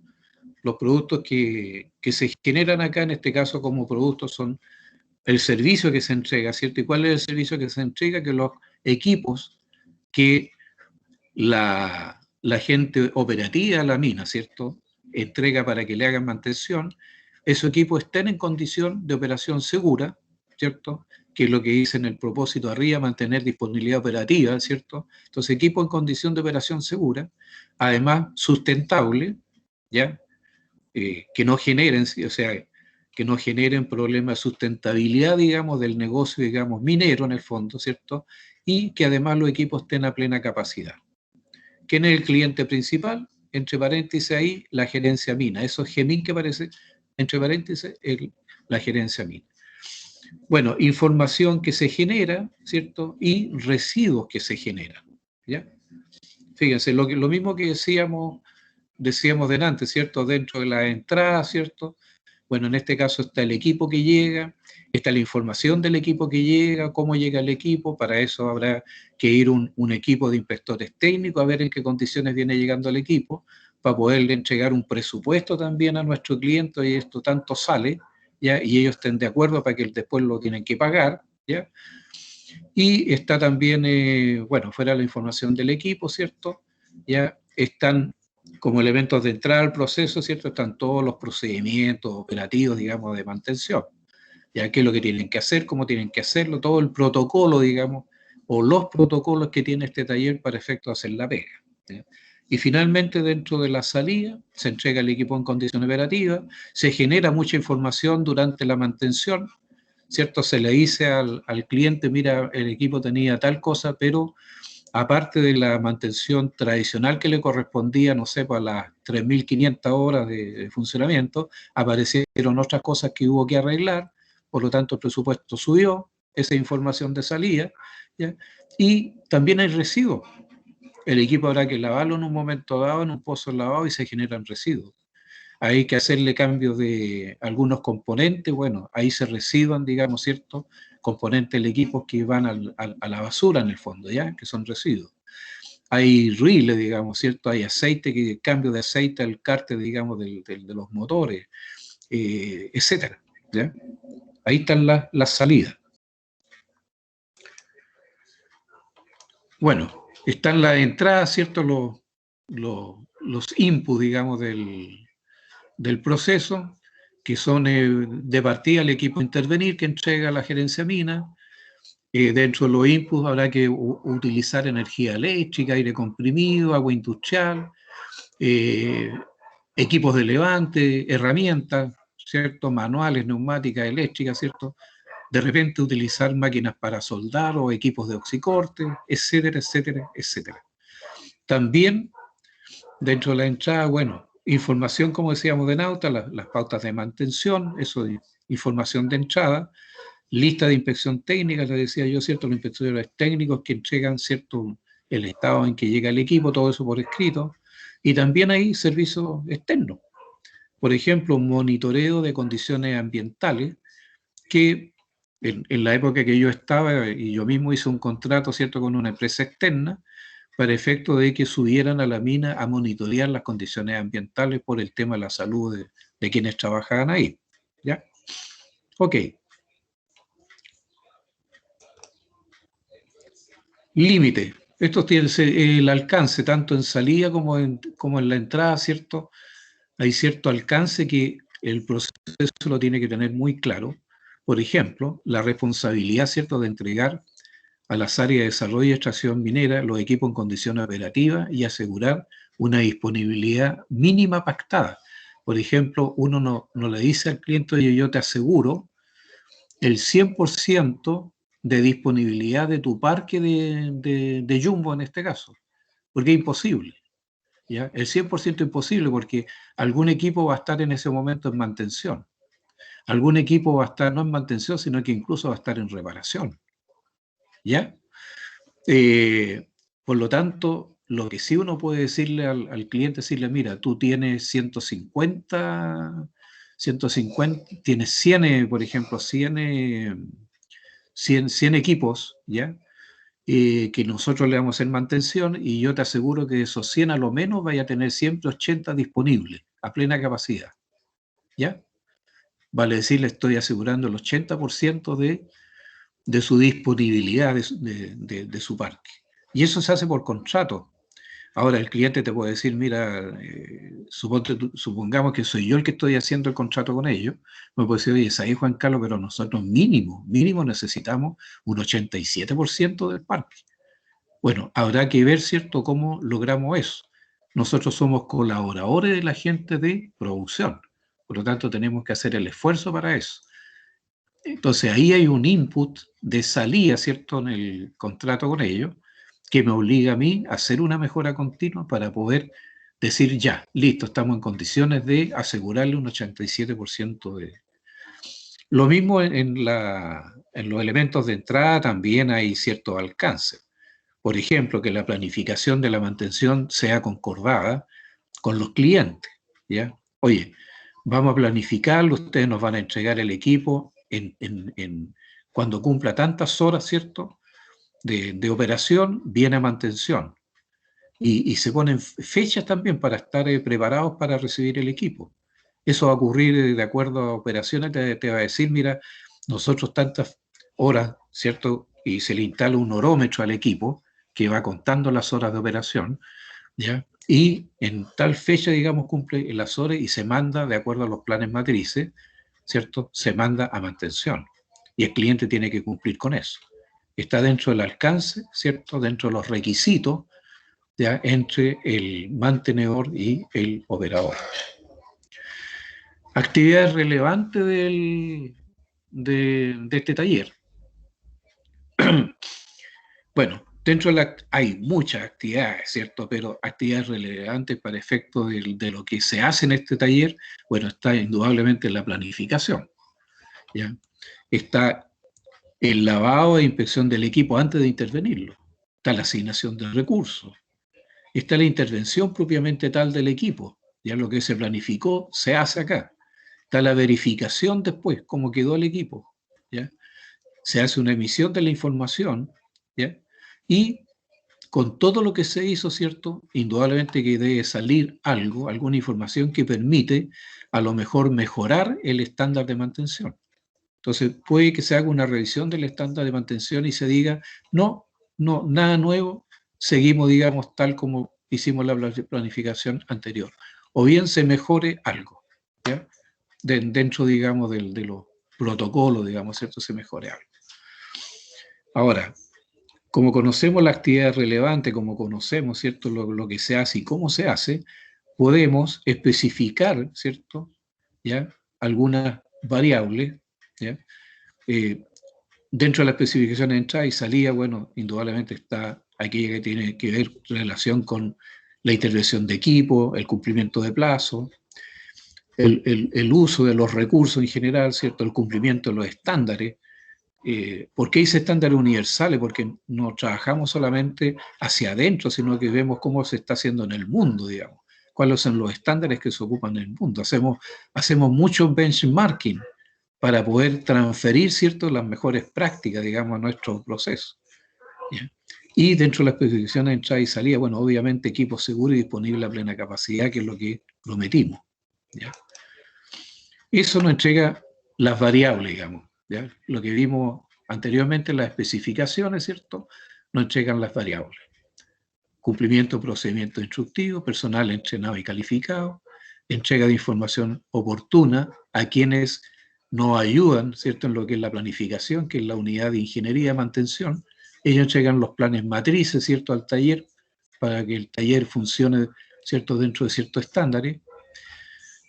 Los productos que se generan acá, en este caso como productos, son el servicio que se entrega, ¿cierto? ¿Y cuál es el servicio que se entrega? Que los equipos que la gente operativa de la mina, ¿cierto?, entrega para que le hagan mantención, esos equipos estén en condición de operación segura, ¿cierto?, que es lo que dice en el propósito arriba, mantener disponibilidad operativa, ¿cierto? Entonces, equipos en condición de operación segura, además sustentable, ¿ya? Que no generen, o sea, que no generen problemas de sustentabilidad, digamos, del negocio, digamos, minero en el fondo, ¿cierto? Y que además los equipos estén a plena capacidad. ¿Quién es el cliente principal? Entre paréntesis ahí, la gerencia mina. Eso es GEMIN que aparece, entre paréntesis, la gerencia mina. Bueno, información que se genera, ¿cierto? Y residuos que se generan, ¿ya? Fíjense, lo mismo que decíamos delante, ¿cierto? Dentro de la entrada, ¿cierto? Bueno, en este caso está el equipo que llega, está la información del equipo que llega, cómo llega el equipo. Para eso habrá que ir un equipo de inspectores técnicos a ver en qué condiciones viene llegando el equipo, para poderle entregar un presupuesto también a nuestro cliente, y esto tanto sale, ¿ya? Y ellos estén de acuerdo para que después lo tienen que pagar, ¿ya? Y está también, bueno, fuera la información del equipo, ¿cierto? Ya están como elementos de entrada al proceso, ¿cierto? Están todos los procedimientos operativos, digamos, de mantención. Ya qué es lo que tienen que hacer, cómo tienen que hacerlo, todo el protocolo, digamos, o los protocolos que tiene este taller para efecto de hacer la pega, ¿ya? Y finalmente, dentro de la salida, se entrega el equipo en condiciones operativas, se genera mucha información durante la mantención, ¿cierto? Se le dice al cliente, mira, el equipo tenía tal cosa, pero aparte de la mantención tradicional que le correspondía, no sé, para las 3.500 horas de funcionamiento, aparecieron otras cosas que hubo que arreglar, por lo tanto el presupuesto subió, esa información de salida, ¿ya? Y también hay residuos. El equipo habrá que lavarlo en un momento dado, en un pozo lavado, y se generan residuos. Hay que hacerle cambios de algunos componentes, bueno, ahí se residuan, digamos, ¿cierto? Componentes del equipo que van a la basura en el fondo, ¿ya? Que son residuos. Hay riles, digamos, ¿cierto? Hay aceite, cambio de aceite al cárter, digamos, de los motores, etcétera, ¿ya? Ahí están las salidas. Bueno, están las entradas, ¿cierto? Los inputs, digamos, del proceso, que son de partida el equipo intervenir que entrega la gerencia mina. Dentro de los inputs habrá que utilizar energía eléctrica, aire comprimido, agua industrial, equipos de levante, herramientas, ¿cierto? Manuales, neumáticas, eléctricas, ¿cierto? De repente utilizar máquinas para soldar o equipos de oxicorte, etcétera, etcétera, etcétera. También, dentro de la entrada, bueno, información, como decíamos, de Nauta, las pautas de mantención, eso de información de entrada, lista de inspección técnica, les decía yo, ¿cierto? Los inspectores técnicos que entregan, ¿cierto? El estado en que llega el equipo, todo eso por escrito, y también hay servicios externos. Por ejemplo, un monitoreo de condiciones ambientales que en la época que yo estaba, y yo mismo hice un contrato, ¿cierto?, con una empresa externa, para efecto de que subieran a la mina a monitorear las condiciones ambientales por el tema de la salud de quienes trabajaban ahí. ¿Ya? Ok. Límite. Esto tiene el alcance, tanto en salida como en la entrada, ¿cierto? Hay cierto alcance que el proceso lo tiene que tener muy claro. Por ejemplo, la responsabilidad, ¿cierto?, de entregar a las áreas de desarrollo y extracción minera los equipos en condiciones operativas y asegurar una disponibilidad mínima pactada. Por ejemplo, uno no le dice al cliente, oye, yo te aseguro el 100% de disponibilidad de tu parque de Jumbo en este caso, porque es imposible. ¿Ya? El 100% imposible porque algún equipo va a estar en ese momento en mantención. Algún equipo va a estar no en mantención, sino que incluso va a estar en reparación. ¿Ya? Por lo tanto, lo que sí uno puede decirle al cliente, decirle, mira, tú tienes 150, tienes 100, por ejemplo, 100 equipos, ¿ya? Que nosotros le vamos a hacer mantención y yo te aseguro que de esos 100 a lo menos vaya a tener siempre 80 disponibles a plena capacidad, ¿ya? Vale decir, le estoy asegurando el 80% de su disponibilidad de su parque. Y eso se hace por contrato. Ahora el cliente te puede decir, mira, supongamos que soy yo el que estoy haciendo el contrato con ellos, me puede decir, oye, ¿sabes, Juan Carlos? Pero nosotros mínimo necesitamos un 87% del parque. Bueno, habrá que ver, ¿cierto?, cómo logramos eso. Nosotros somos colaboradores de la gente de producción, por lo tanto tenemos que hacer el esfuerzo para eso. Entonces ahí hay un input de salida, ¿cierto?, en el contrato con ellos, que me obliga a mí a hacer una mejora continua para poder decir ya, listo, estamos en condiciones de asegurarle un 87% de... Lo mismo en los elementos de entrada también hay cierto alcance. Por ejemplo, que la planificación de la mantención sea concordada con los clientes, ¿ya? Oye, vamos a planificarlo, ustedes nos van a entregar el equipo cuando cumpla tantas horas, ¿cierto?, de operación, viene a mantención. Y se ponen fechas también para estar preparados para recibir el equipo. Eso va a ocurrir de acuerdo a operaciones, te va a decir, mira, nosotros tantas horas, ¿cierto?, y se le instala un horómetro al equipo que va contando las horas de operación, ¿ya? Y en tal fecha, digamos, cumple las horas y se manda, de acuerdo a los planes matrices, ¿cierto?, se manda a mantención. Y el cliente tiene que cumplir con eso. Está dentro del alcance, ¿cierto?, dentro de los requisitos ya entre el mantenedor y el operador. Actividades relevantes de este taller. Bueno, dentro de hay muchas actividades, ¿cierto? Pero actividades relevantes para efectos de lo que se hace en este taller, bueno, está indudablemente la planificación, ¿ya? Está el lavado e inspección del equipo antes de intervenirlo. Está la asignación de recursos. Está la intervención propiamente tal del equipo. Ya lo que se planificó se hace acá. Está la verificación después, cómo quedó el equipo, ¿ya? Se hace una emisión de la información, ¿ya? Y con todo lo que se hizo, ¿cierto? Indudablemente que debe salir algo, alguna información que permite a lo mejor mejorar el estándar de mantención. Entonces puede que se haga una revisión del estándar de mantención y se diga, no, nada nuevo, seguimos, digamos, tal como hicimos la planificación anterior. O bien se mejore algo, ¿ya? Dentro, digamos, de los protocolos, digamos, ¿cierto? Se mejore algo. Ahora, como conocemos la actividad relevante, como conocemos, ¿cierto?, lo que se hace y cómo se hace, podemos especificar, ¿cierto?, ¿ya?, algunas variables, ¿ya? Dentro de la especificación de entrada y salida, bueno, indudablemente está aquella que tiene que ver relación con la intervención de equipo, el cumplimiento de plazo, el uso de los recursos en general, ¿cierto?, el cumplimiento de los estándares. ¿Por qué dice estándares universales? Porque no trabajamos solamente hacia adentro, sino que vemos cómo se está haciendo en el mundo, digamos. Cuáles son los estándares que se ocupan en el mundo. Hacemos mucho benchmarking para poder transferir, ¿cierto?, las mejores prácticas, digamos, a nuestro proceso, ¿ya? Y dentro de la especificación de entrada y salida, bueno, obviamente equipo seguro y disponible a plena capacidad, que es lo que prometimos, ¿ya? Eso nos entrega las variables, digamos, ¿ya? Lo que vimos anteriormente, las especificaciones, ¿cierto?, nos entregan las variables. Cumplimiento de procedimientos instructivos, personal entrenado y calificado, entrega de información oportuna a quienes nos ayudan, ¿cierto?, en lo que es la planificación, que es la unidad de ingeniería de mantención. Ellos entregan los planes matrices, ¿cierto?, al taller, para que el taller funcione, ¿cierto?, dentro de ciertos estándares.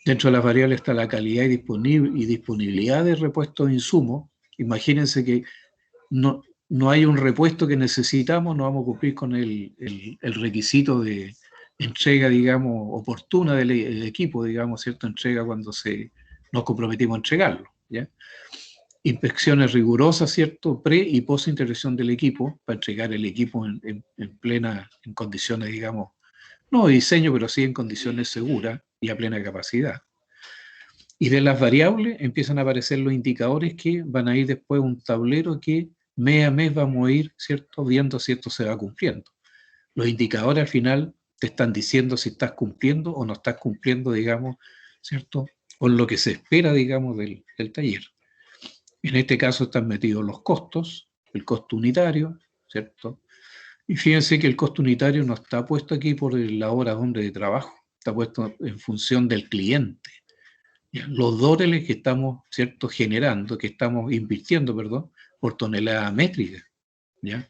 Dentro de las variables está la calidad y disponibilidad de repuestos de insumos. Imagínense que no hay un repuesto que necesitamos, no vamos a cumplir con el requisito de entrega, digamos, oportuna del equipo, digamos, ¿cierto? Entrega cuando nos comprometimos a entregarlo, ¿ya? Inspecciones rigurosas, ¿cierto? Pre- y post-intervención del equipo, para entregar el equipo en condiciones, digamos, no de diseño, pero sí en condiciones seguras y a plena capacidad. Y de las variables empiezan a aparecer los indicadores que van a ir después a un tablero que mes a mes vamos a ir, ¿cierto?, viendo si esto se va cumpliendo. Los indicadores al final te están diciendo si estás cumpliendo o no estás cumpliendo, digamos, ¿cierto?, con lo que se espera, digamos, del taller. En este caso están metidos los costos, el costo unitario, ¿cierto? Y fíjense que el costo unitario no está puesto aquí por la hora hombre de trabajo, está puesto en función del cliente. ¿Ya? Los dólares que estamos, ¿cierto?, generando, que estamos invirtiendo, perdón, por tonelada métrica, ¿ya?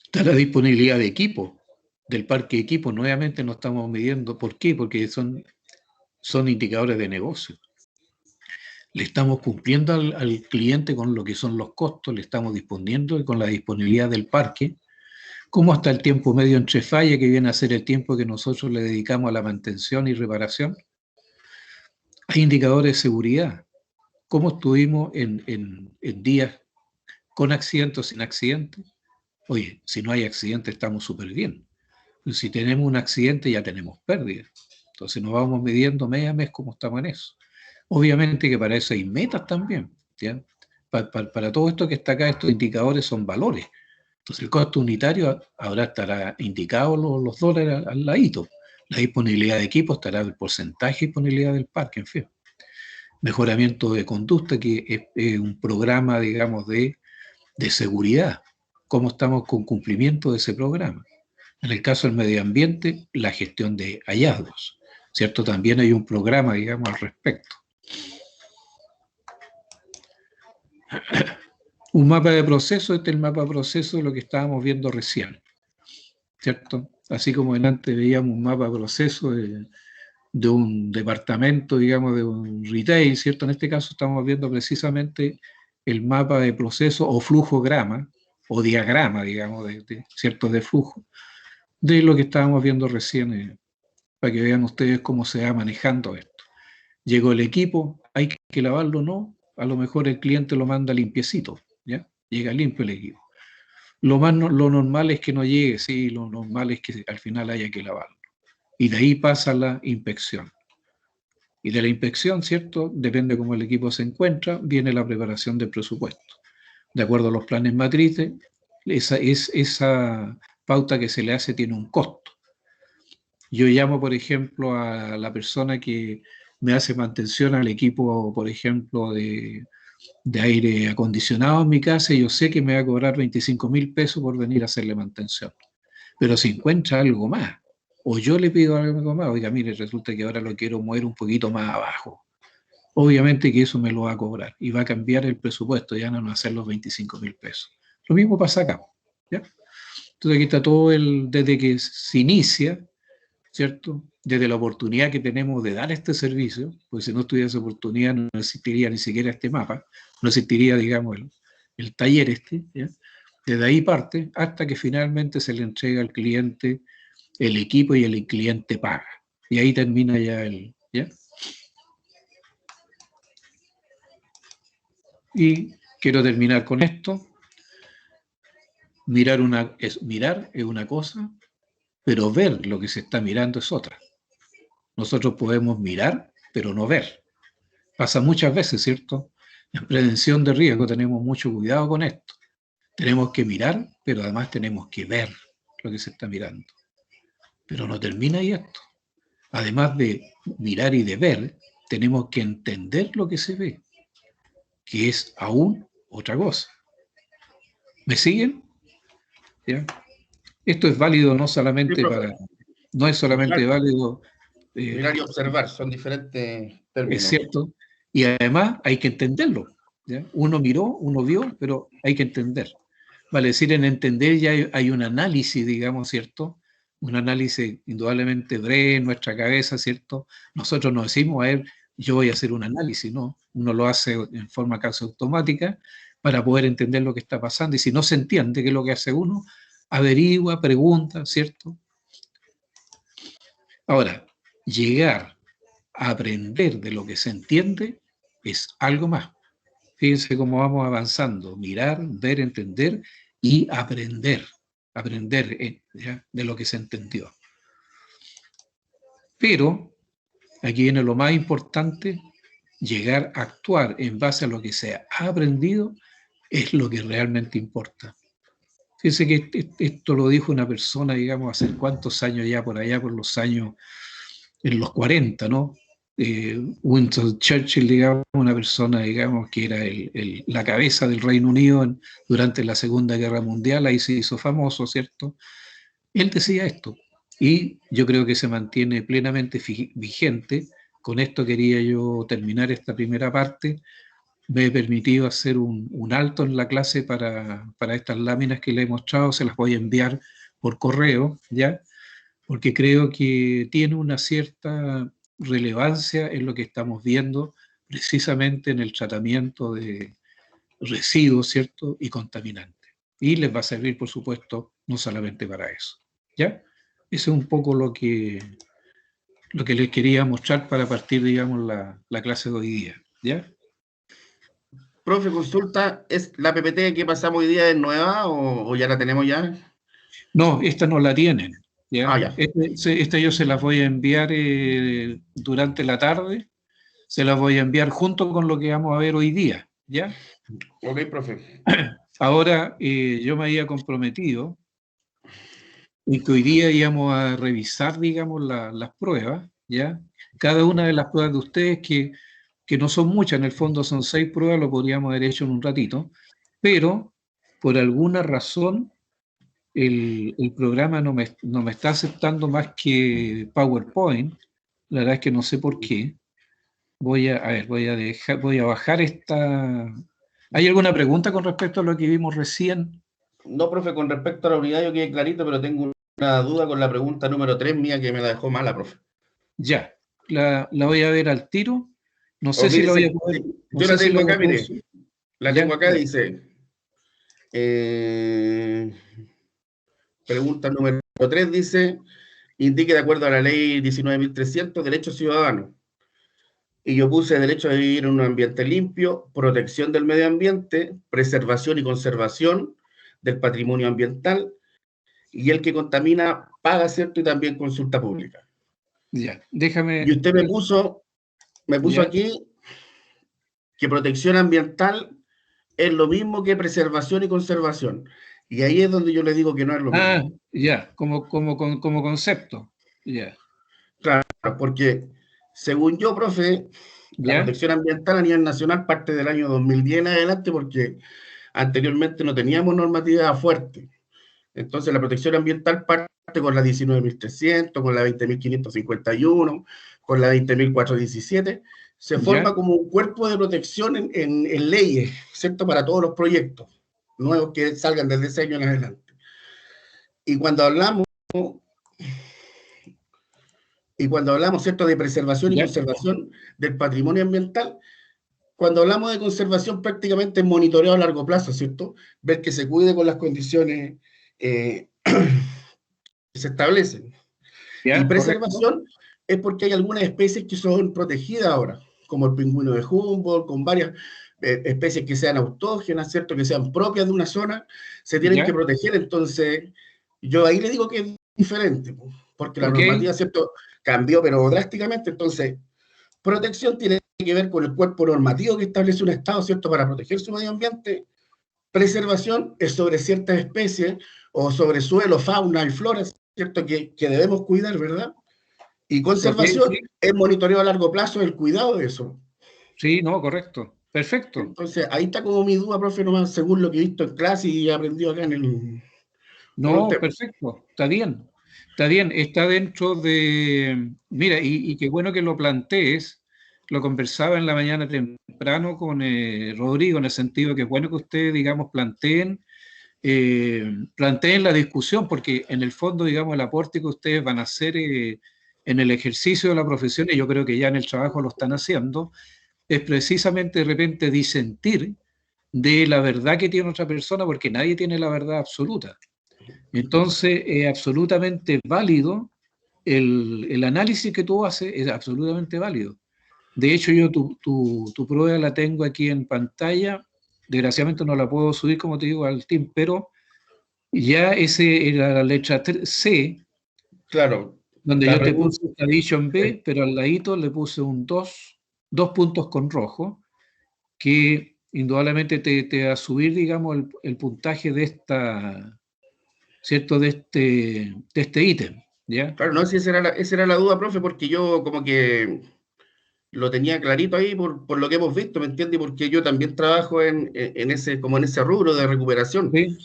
Está la disponibilidad de equipo, del parque de equipo, nuevamente no estamos midiendo. ¿Por qué? Porque son indicadores de negocio. Le estamos cumpliendo al cliente con lo que son los costos, le estamos disponiendo con la disponibilidad del parque, como hasta el tiempo medio entre falla, que viene a ser el tiempo que nosotros le dedicamos a la mantención y reparación. Hay indicadores de seguridad, cómo estuvimos en días con accidentes o sin accidentes. Oye, si no hay accidente estamos súper bien. Si tenemos un accidente ya tenemos pérdida. Entonces nos vamos midiendo mes a mes cómo estamos en eso. Obviamente que para eso hay metas también, ¿ya? Para todo esto que está acá, estos indicadores son valores. Entonces el costo unitario ahora estará indicado los dólares al ladito. La disponibilidad de equipo estará el porcentaje de disponibilidad del parque, en fin. Mejoramiento de conducta, que es un programa, digamos, de seguridad. ¿Cómo estamos con cumplimiento de ese programa? En el caso del medio ambiente, la gestión de hallazgos, ¿cierto? También hay un programa, digamos, al respecto. Un mapa de proceso, este es el mapa de proceso de lo que estábamos viendo recién. ¿cierto? Así como antes veíamos un mapa de proceso de un departamento, digamos, de un retail, ¿cierto? En este caso estamos viendo precisamente el mapa de proceso o flujograma, o diagrama, digamos, ¿cierto? De flujo, de lo que estábamos viendo recién, para que vean ustedes cómo se va manejando esto. Llegó el equipo, hay que lavarlo, no, a lo mejor el cliente lo manda limpiecito, ¿ya? Llega limpio el equipo. Lo normal es que no llegue, sí, lo normal es que al final haya que lavarlo. Y de ahí pasa la inspección. Y de la inspección, ¿cierto? Depende cómo el equipo se encuentra, viene la preparación del presupuesto. De acuerdo a los planes matrices, esa pauta que se le hace tiene un costo. Yo llamo, por ejemplo, a la persona que me hace mantención al equipo, por ejemplo, de aire acondicionado en mi casa, y yo sé que me va a cobrar 25.000 pesos por venir a hacerle mantención. Pero si encuentra algo más, o yo le pido algo más, oiga, mire, resulta que ahora lo quiero mover un poquito más abajo. Obviamente que eso me lo va a cobrar y va a cambiar el presupuesto, ya no va a ser los 25.000 pesos. Lo mismo pasa acá, ¿ya? Entonces aquí está todo desde que se inicia, ¿cierto? Desde la oportunidad que tenemos de dar este servicio, porque si no tuviera esa oportunidad no existiría ni siquiera este mapa, no existiría, digamos, el taller este, ¿ya? Desde ahí parte hasta que finalmente se le entrega al cliente el equipo y el cliente paga. Y ahí termina ya ¿ya? Y quiero terminar con esto. Mirar es una cosa, pero ver lo que se está mirando es otra. Nosotros podemos mirar, pero no ver. Pasa muchas veces, ¿cierto? En prevención de riesgo tenemos mucho cuidado con esto. Tenemos que mirar, pero además tenemos que ver lo que se está mirando. Pero no termina ahí esto. Además de mirar y de ver, tenemos que entender lo que se ve, que es aún otra cosa. ¿Me siguen? ¿Ya? Esto es válido no solamente no es solamente válido. Mirar y observar, son diferentes términos. Es cierto. Y además hay que entenderlo, ¿ya? Uno miró, uno vio, pero hay que entender. Vale decir, en entender ya hay un análisis, digamos, ¿cierto? Un análisis indudablemente breve en nuestra cabeza, ¿cierto? Nosotros no decimos, a ver, yo voy a hacer un análisis, ¿no? Uno lo hace en forma casi automática para poder entender lo que está pasando. Y si no se entiende qué es lo que hace uno, averigua, pregunta, ¿cierto? Ahora, llegar a aprender de lo que se entiende es algo más. Fíjense cómo vamos avanzando, mirar, ver, entender y aprender ¿ya? De lo que se entendió. Pero aquí viene lo más importante, llegar a actuar en base a lo que se ha aprendido es lo que realmente importa. Fíjense que esto lo dijo una persona, digamos, hace cuántos años ya, por allá, por los años, en los 40, ¿no? Winston Churchill, digamos, una persona, digamos, que era la cabeza del Reino Unido durante la Segunda Guerra Mundial, ahí se hizo famoso, ¿cierto? Él decía esto, y yo creo que se mantiene plenamente vigente. Con esto quería yo terminar esta primera parte. Me he permitido hacer un alto en la clase para estas láminas que le he mostrado, se las voy a enviar por correo, ¿ya? Porque creo que tiene una cierta relevancia en lo que estamos viendo precisamente en el tratamiento de residuos, ¿cierto? Y contaminantes. Y les va a servir, por supuesto, no solamente para eso, ¿ya? Eso es un poco lo que les quería mostrar para partir, digamos, la clase de hoy día, ¿ya? Profe, consulta, ¿es la PPT que pasamos hoy día es nueva o ya la tenemos ya? No, esta no la tienen, ¿ya? Ah, ya. Esta yo se las voy a enviar durante la tarde, se las voy a enviar junto con lo que vamos a ver hoy día, ¿ya? Ok, profe. Ahora, yo me había comprometido en que hoy día íbamos a revisar, digamos, las pruebas, ¿ya? Cada una de las pruebas de ustedes, que no son muchas, en el fondo son 6 pruebas, lo podríamos haber hecho en un ratito, pero por alguna razón el programa no me está aceptando más que PowerPoint. La verdad es que no sé por qué. Voy a bajar esta. ¿Hay alguna pregunta con respecto a lo que vimos recién? No, profe, con respecto a la unidad yo quedé clarito, pero tengo una duda con la pregunta número 3 mía que me la dejó mala, profe. Ya, la voy a ver al tiro. No sé si la voy a poder. Yo la tengo acá, mire. La tengo acá, Ya. dice. Pregunta número 3 dice: indique de acuerdo a la ley 19.300, derechos ciudadanos. Y yo puse derecho a vivir en un ambiente limpio, protección del medio ambiente, preservación y conservación del patrimonio ambiental, y el que contamina paga, ¿cierto? Y también consulta pública. Ya, déjame. Y usted me puso aquí que protección ambiental es lo mismo que preservación y conservación. Y ahí es donde yo le digo que no es lo mismo. Ya, como concepto. Ya. Claro, porque según yo, profe, la protección ambiental a nivel nacional parte del año 2010 en adelante, porque anteriormente no teníamos normativa fuerte. Entonces la protección ambiental parte con la 19.300, con la 20.551, con la 20.417, se forma como un cuerpo de protección en leyes, ¿cierto? Para todos los proyectos nuevos que salgan desde ese año en adelante. Y cuando hablamos, ¿cierto?, de preservación y conservación del patrimonio ambiental, cuando hablamos de conservación prácticamente es monitoreo a largo plazo, ¿cierto? Ver que se cuide con las condiciones que se establecen. Y preservación es porque hay algunas especies que son protegidas ahora, como el pingüino de Humboldt, con varias especies que sean autógenas, ¿cierto?, que sean propias de una zona, se tienen que proteger. Entonces, yo ahí le digo que es diferente, porque la normativa, ¿cierto?, cambió, pero drásticamente. Entonces, protección tiene que ver con el cuerpo normativo que establece un Estado, ¿cierto?, para proteger su medio ambiente. Preservación es sobre ciertas especies o sobre suelo, fauna y flora, ¿cierto?, que debemos cuidar, ¿verdad? Y conservación es monitoreo a largo plazo, el cuidado de eso. Sí, no, correcto. Perfecto. Entonces, ahí está como mi duda, profe, nomás según lo que he visto en clase y he aprendido acá en el... No, perfecto. Está bien. Está bien. Está dentro de... Mira, y qué bueno que lo plantees. Lo conversaba en la mañana temprano con Rodrigo, en el sentido que es bueno que ustedes, digamos, planteen la discusión, porque en el fondo, digamos, el aporte que ustedes van a hacer en el ejercicio de la profesión, y yo creo que ya en el trabajo lo están haciendo, es precisamente de repente disentir de la verdad que tiene otra persona, porque nadie tiene la verdad absoluta. Entonces, es absolutamente válido, el análisis que tú haces es absolutamente válido. De hecho, yo tu prueba la tengo aquí en pantalla. Desgraciadamente no la puedo subir, como te digo, al team, pero ya ese era la letra C, claro, donde yo te puse Tradition B, pero al ladito le puse un 2 puntos con rojo, que indudablemente te va a subir, digamos, el puntaje de esta, ¿cierto?, de este ítem, ¿ya? Claro, no, si esa era la duda, profe, porque yo como que lo tenía clarito ahí por lo que hemos visto, ¿me entiendes? Porque yo también trabajo en ese rubro de recuperación. ¿Sí?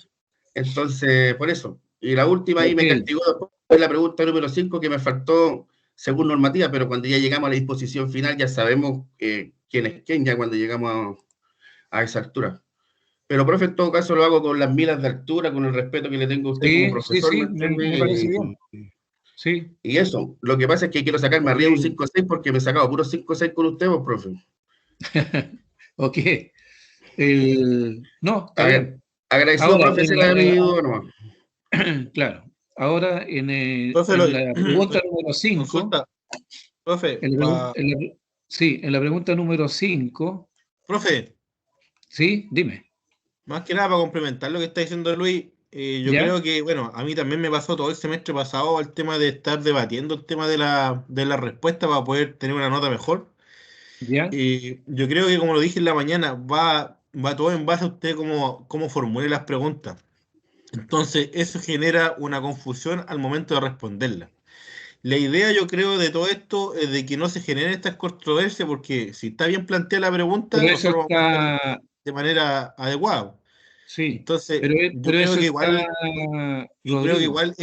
Entonces, por eso. Y la última ahí me castigó después la pregunta número 5 que me faltó según normativa, pero cuando ya llegamos a la disposición final ya sabemos quién es quién, ya cuando llegamos a esa altura. Pero, profe, en todo caso lo hago con las milas de altura, con el respeto que le tengo a usted como profesor. Sí, me parece bien. Sí. Y eso, lo que pasa es que quiero sacarme arriba un 5 o 6 porque me he sacado puros 5 o 6 con usted, profe. Ok. No, está bien. Agradecido, ahora, profe, se la he nomás. Claro. Ahora, en Profe, la pregunta número 5. Consulta. Profe. Sí, en la pregunta número 5. Profe. Sí, dime. Más que nada para complementar lo que está diciendo Luis, yo creo que, bueno, a mí también me pasó todo el semestre pasado el tema de estar debatiendo el tema de la respuesta para poder tener una nota mejor. ¿Ya? Yo creo que, como lo dije en la mañana, va todo en base a usted cómo formule las preguntas. Entonces, eso genera una confusión al momento de responderla. La idea, yo creo, de todo esto es de que no se generen estas controversias, porque si está bien planteada la pregunta, Pero nosotros vamos a hacer de manera adecuada. Sí, entonces, pero eso está, yo creo que igual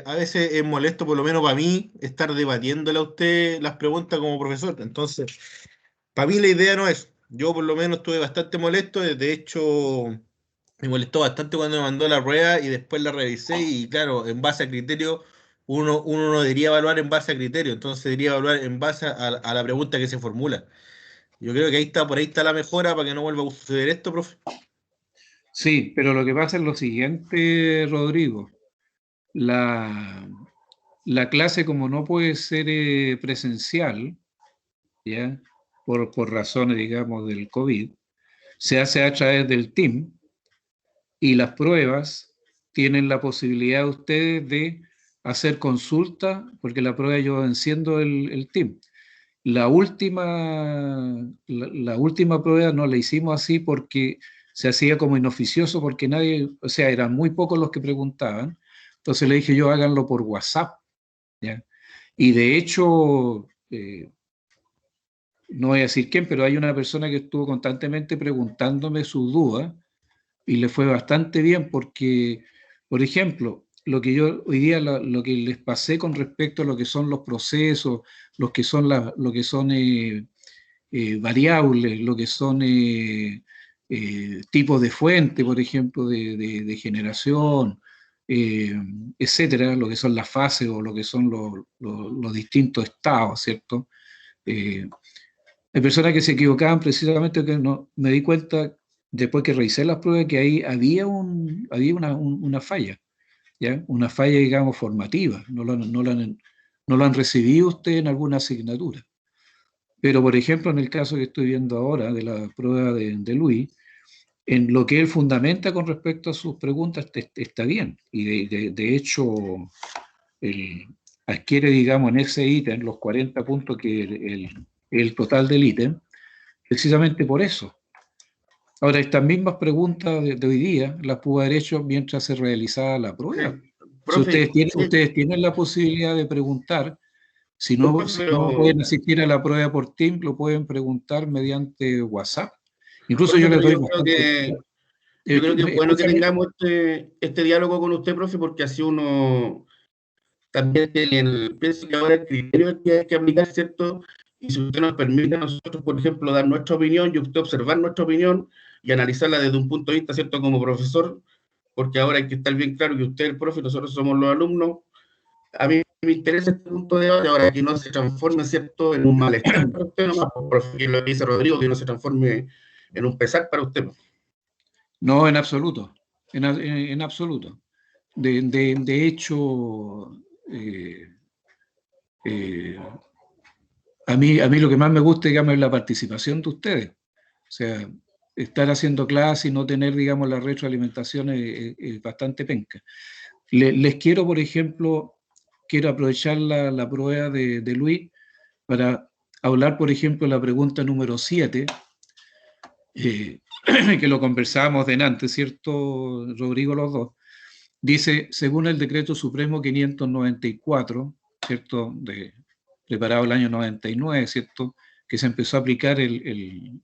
a veces es molesto, por lo menos para mí, estar debatiéndole a usted las preguntas como profesor. Entonces, para mí la idea no es. Yo por lo menos estuve bastante molesto. De hecho, Me molestó bastante cuando me mandó la prueba y después la revisé y claro, en base a criterio, uno no debería evaluar en base a criterio, entonces debería evaluar en base a la pregunta que se formula. Yo creo que por ahí está la mejora para que no vuelva a suceder esto, profe. Sí, pero lo que pasa es lo siguiente, Rodrigo. La, la clase, como no puede ser presencial, ¿ya? Por razones, digamos, del COVID, se hace a través del Team y las pruebas tienen la posibilidad de ustedes de hacer consulta, porque la prueba yo enciendo el Team. La la última prueba no la hicimos así porque se hacía como inoficioso, porque nadie, o sea, eran muy pocos los que preguntaban. Entonces le dije yo, háganlo por WhatsApp, ¿ya? Y de hecho, no voy a decir quién, pero hay una persona que estuvo constantemente preguntándome sus dudas y le fue bastante bien porque, por ejemplo, lo que yo hoy día, lo que les pasé con respecto a lo que son los procesos, lo que son variables, lo que son tipos de fuente, por ejemplo, de generación, etcétera, lo que son las fases o lo que son los distintos estados, ¿cierto? Eh, Hay personas que se equivocaban precisamente, que no, me di cuenta después que revisé las pruebas que ahí había una falla, ¿ya? Una falla, digamos, formativa. No lo han recibido usted en alguna asignatura. Pero, por ejemplo, en el caso que estoy viendo ahora de la prueba de Luis, en lo que él fundamenta con respecto a sus preguntas está bien. Y de hecho, él adquiere, digamos, en ese ítem los 40 puntos que el total del ítem, precisamente por eso. Ahora, estas mismas preguntas de hoy día las pudo haber hecho mientras se realizaba la prueba. Si Profe, ustedes tienen la posibilidad de preguntar, si profe, no pueden asistir a la prueba por Teams, lo pueden preguntar mediante WhatsApp. Incluso yo profe, les pero doy yo creo que es bueno que escúchame. tengamos este diálogo con usted, profe, porque así uno también pienso que ahora el criterio que hay que aplicar, ¿cierto? Y si usted nos permite a nosotros, por ejemplo, dar nuestra opinión y usted observar nuestra opinión y analizarla desde un punto de vista, ¿cierto? Como profesor, porque ahora hay que estar bien claro que usted es el profe y nosotros somos los alumnos. A mí me interesa este punto de debate ahora, que no se transforme, ¿cierto?, en un malestar para usted nomás, profe, que es lo que dice Rodrigo, que no se transforme en un pesar para usted. No, en absoluto, en absoluto. De hecho, eh, eh, a mí lo que más me gusta, digamos, es la participación de ustedes. O sea, estar haciendo clases y no tener, digamos, la retroalimentación es bastante penca. Les quiero, por ejemplo, quiero aprovechar la prueba de Luis para hablar, por ejemplo, la pregunta número 7, que lo conversábamos delante, ¿cierto, Rodrigo, los dos? Dice, según el decreto supremo 594, ¿cierto?, preparado el año 99, ¿cierto?, que se empezó a aplicar el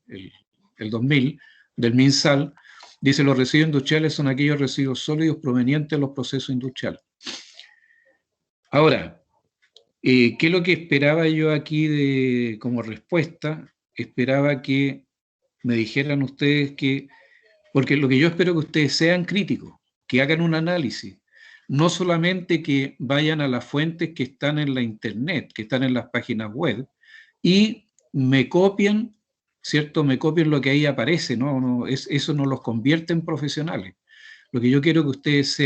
2000, del MinSal, dice, los residuos industriales son aquellos residuos sólidos provenientes de los procesos industriales. Ahora, ¿qué es lo que esperaba yo aquí como respuesta? Esperaba que me dijeran ustedes porque lo que yo espero que ustedes sean críticos, que hagan un análisis, no solamente que vayan a las fuentes que están en la internet, que están en las páginas web, y me copien, ¿cierto? Me copien lo que ahí aparece, ¿no? Eso no los convierte en profesionales. Lo que yo quiero que ustedes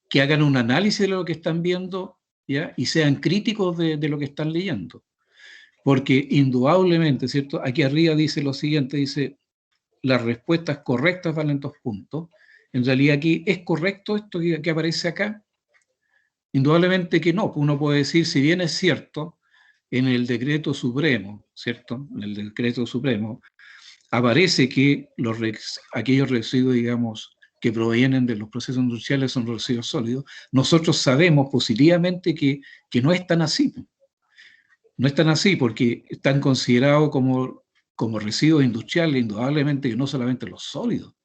que hagan un análisis de lo que están viendo, ¿ya? Y sean críticos de lo que están leyendo. Porque indudablemente, ¿cierto? Aquí arriba dice lo siguiente, dice, las respuestas correctas valen 2 puntos. En realidad aquí, ¿es correcto esto que aparece acá? Indudablemente que no. Uno puede decir, si bien es cierto, en el decreto supremo, ¿cierto? En el decreto supremo, aparece que aquellos residuos, digamos, que provienen de los procesos industriales son residuos sólidos. Nosotros sabemos positivamente que no es tan así. No es tan así porque están considerados como residuos industriales, indudablemente que no solamente los sólidos.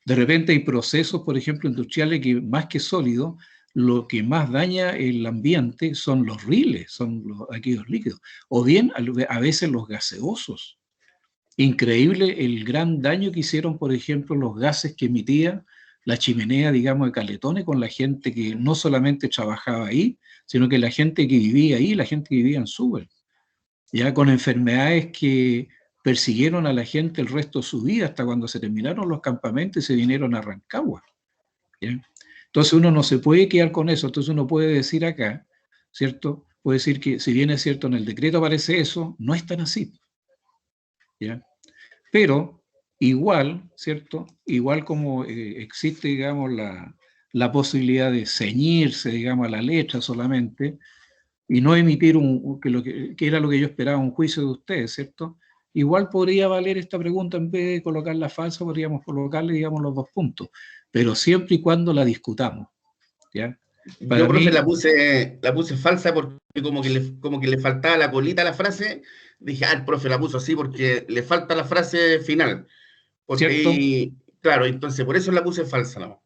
De repente hay procesos, por ejemplo, industriales que más que sólidos, lo que más daña el ambiente son los riles, son aquellos líquidos, o bien a veces los gaseosos. Increíble el gran daño que hicieron, por ejemplo, los gases que emitía la chimenea, digamos, de Caletones con la gente que no solamente trabajaba ahí, sino que la gente que vivía ahí, la gente que vivía en Suber, ya con enfermedades que persiguieron a la gente el resto de su vida, hasta cuando se terminaron los campamentos y se vinieron a Rancagua. ¿Ya? Entonces uno no se puede quedar con eso, entonces uno puede decir acá, ¿cierto? Puede decir que si bien es cierto en el decreto aparece eso, no es tan así. ¿Ya? Pero igual, ¿cierto? Igual como existe, digamos, la posibilidad de ceñirse, digamos, a la letra solamente y no emitir que era lo que yo esperaba, un juicio de ustedes, ¿cierto? Igual podría valer esta pregunta, en vez de colocarla falsa, podríamos colocarle, digamos, los 2 puntos, pero siempre y cuando la discutamos, ¿ya? Para Yo, profe, mí, la puse falsa porque como que le faltaba la colita a la frase. Dije, el profe la puso así porque le falta la frase final. Porque ¿cierto? ahí, claro, entonces por eso la puse falsa, ¿no?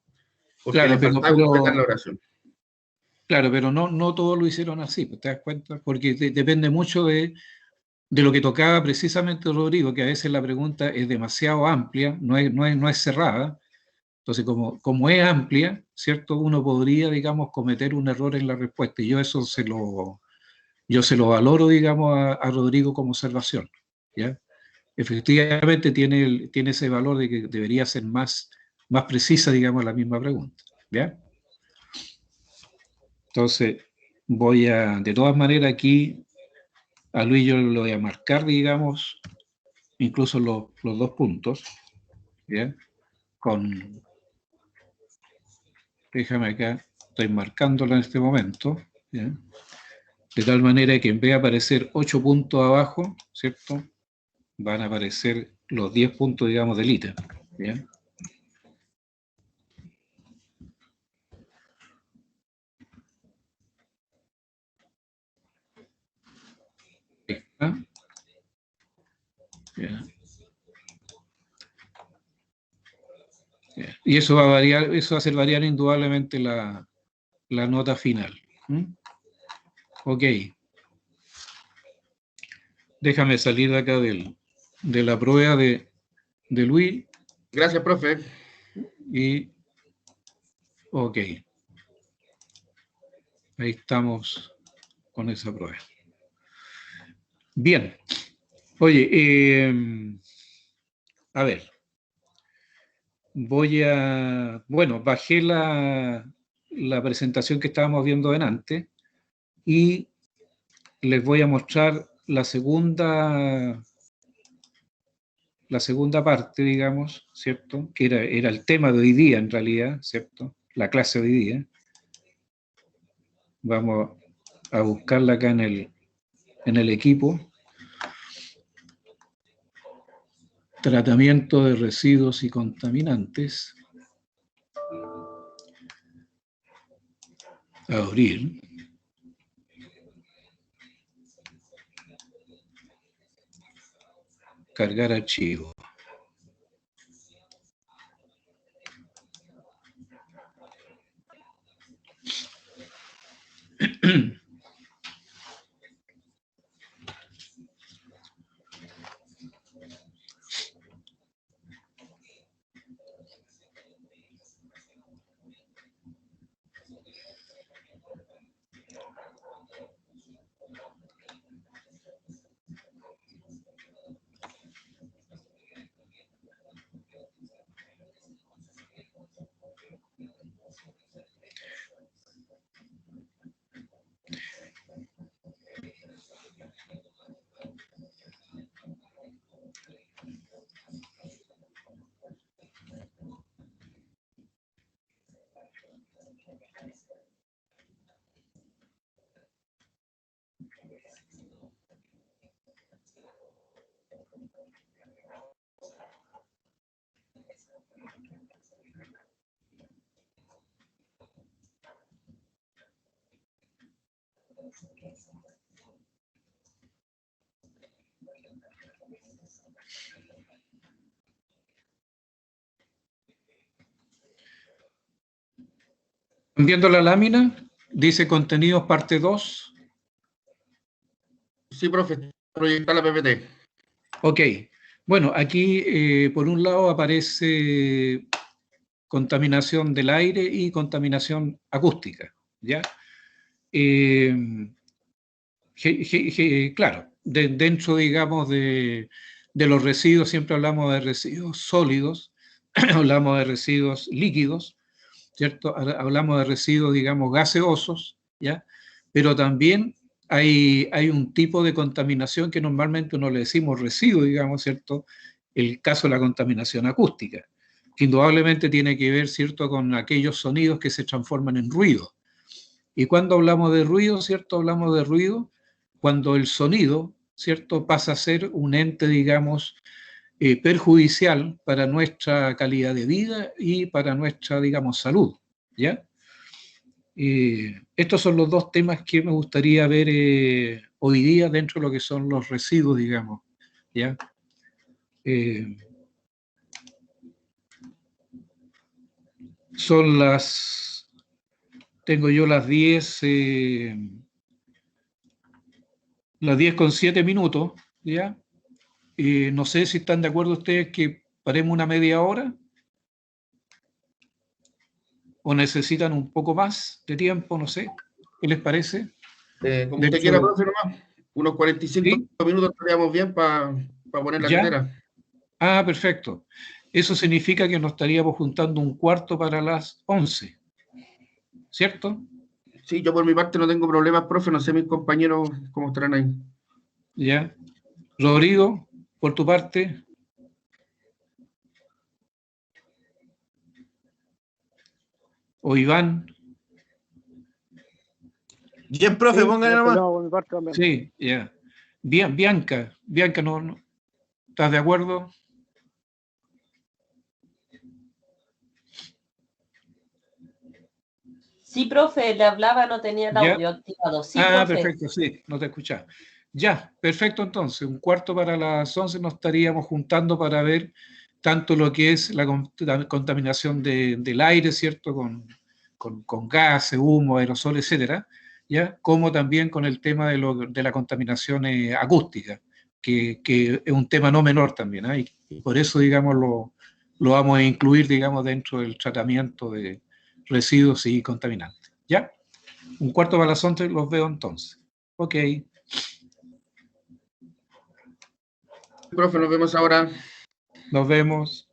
Porque Claro, le faltaba completar la oración. Claro, pero no todos lo hicieron así, ¿te das cuenta? Porque depende mucho de lo que tocaba precisamente Rodrigo, que a veces la pregunta es demasiado amplia, no es cerrada. Entonces, como es amplia, ¿cierto? Uno podría, digamos, cometer un error en la respuesta. Y yo eso yo se lo valoro, digamos, a Rodrigo como observación, ¿ya? Efectivamente tiene ese valor de que debería ser más precisa, digamos, la misma pregunta, ¿ya? Entonces, de todas maneras aquí, a Luis yo lo voy a marcar, digamos, incluso los 2 puntos, ¿ya? Déjame acá, estoy marcándolo en este momento, ¿ya? De tal manera que en vez de aparecer 8 puntos abajo, ¿cierto? Van a aparecer los 10 puntos, digamos, del ítem, ¿ya? ¿Ya? Y eso va a variar, eso va a hacer variar indudablemente la nota final. Ok. Déjame salir de acá de la prueba de Luis. Gracias, profe. Y ok. Ahí estamos con esa prueba. Bien. Oye, a ver. Bueno, bajé la presentación que estábamos viendo delante y les voy a mostrar la segunda parte, digamos, ¿cierto? Que era el tema de hoy día, en realidad, ¿cierto? La clase de hoy día. Vamos a buscarla acá en el equipo. Tratamiento de residuos y contaminantes. Abrir. Cargar archivo. Viendo la lámina, dice contenidos parte 2. Sí, profe, proyectar la PPT. Ok, Bueno, aquí por un lado aparece contaminación del aire y contaminación acústica, ¿ya? Claro, dentro, digamos, de los residuos, siempre hablamos de residuos sólidos, hablamos de residuos líquidos, ¿cierto? Hablamos de residuos, digamos, gaseosos, ¿ya? Pero también hay un tipo de contaminación que normalmente no le decimos residuo, digamos, ¿cierto? El caso de la contaminación acústica, que indudablemente tiene que ver, ¿cierto?, con aquellos sonidos que se transforman en ruido. Y cuando hablamos de ruido, ¿cierto? Hablamos de ruido cuando el sonido, ¿cierto?, pasa a ser un ente, digamos, perjudicial para nuestra calidad de vida y para nuestra, digamos, salud, ¿ya? Estos son los dos temas que me gustaría ver hoy día dentro de lo que son los residuos, digamos, ¿ya? Son tengo yo las 10:07, ¿ya? No sé si están de acuerdo ustedes que paremos una media hora o necesitan un poco más de tiempo, no sé. ¿Qué les parece? Como usted quiera, profe, nomás. Unos 45 ¿Sí? minutos estaríamos bien para poner la tetera. Ah, perfecto. Eso significa que nos estaríamos juntando un cuarto para las 11, ¿cierto? Sí, yo por mi parte no tengo problemas, profe, no sé mis compañeros cómo estarán ahí. Ya. Rodrigo, por tu parte. O Iván. Bien, profe, Sí, póngale no, nomás. por mi parte también. Sí, ya. Bien, Bianca, no, ¿estás de acuerdo? Sí, profe, le hablaba, no tenía el ¿Ya? audio activado. Sí, Ah, profe. perfecto, sí, no te escuchaba. Ya, perfecto entonces. Un cuarto para las 11 nos estaríamos juntando para ver tanto lo que es la contaminación del aire, ¿cierto? Con gases, humo, aerosol, etcétera, ¿ya? Como también con el tema de la contaminación acústica, que es un tema no menor también, ¿eh? Y por eso, digamos, lo vamos a incluir, digamos, dentro del tratamiento de residuos y contaminantes, ¿ya? Un cuarto para las 11 los veo entonces. Ok, Profe, nos vemos ahora. nos vemos.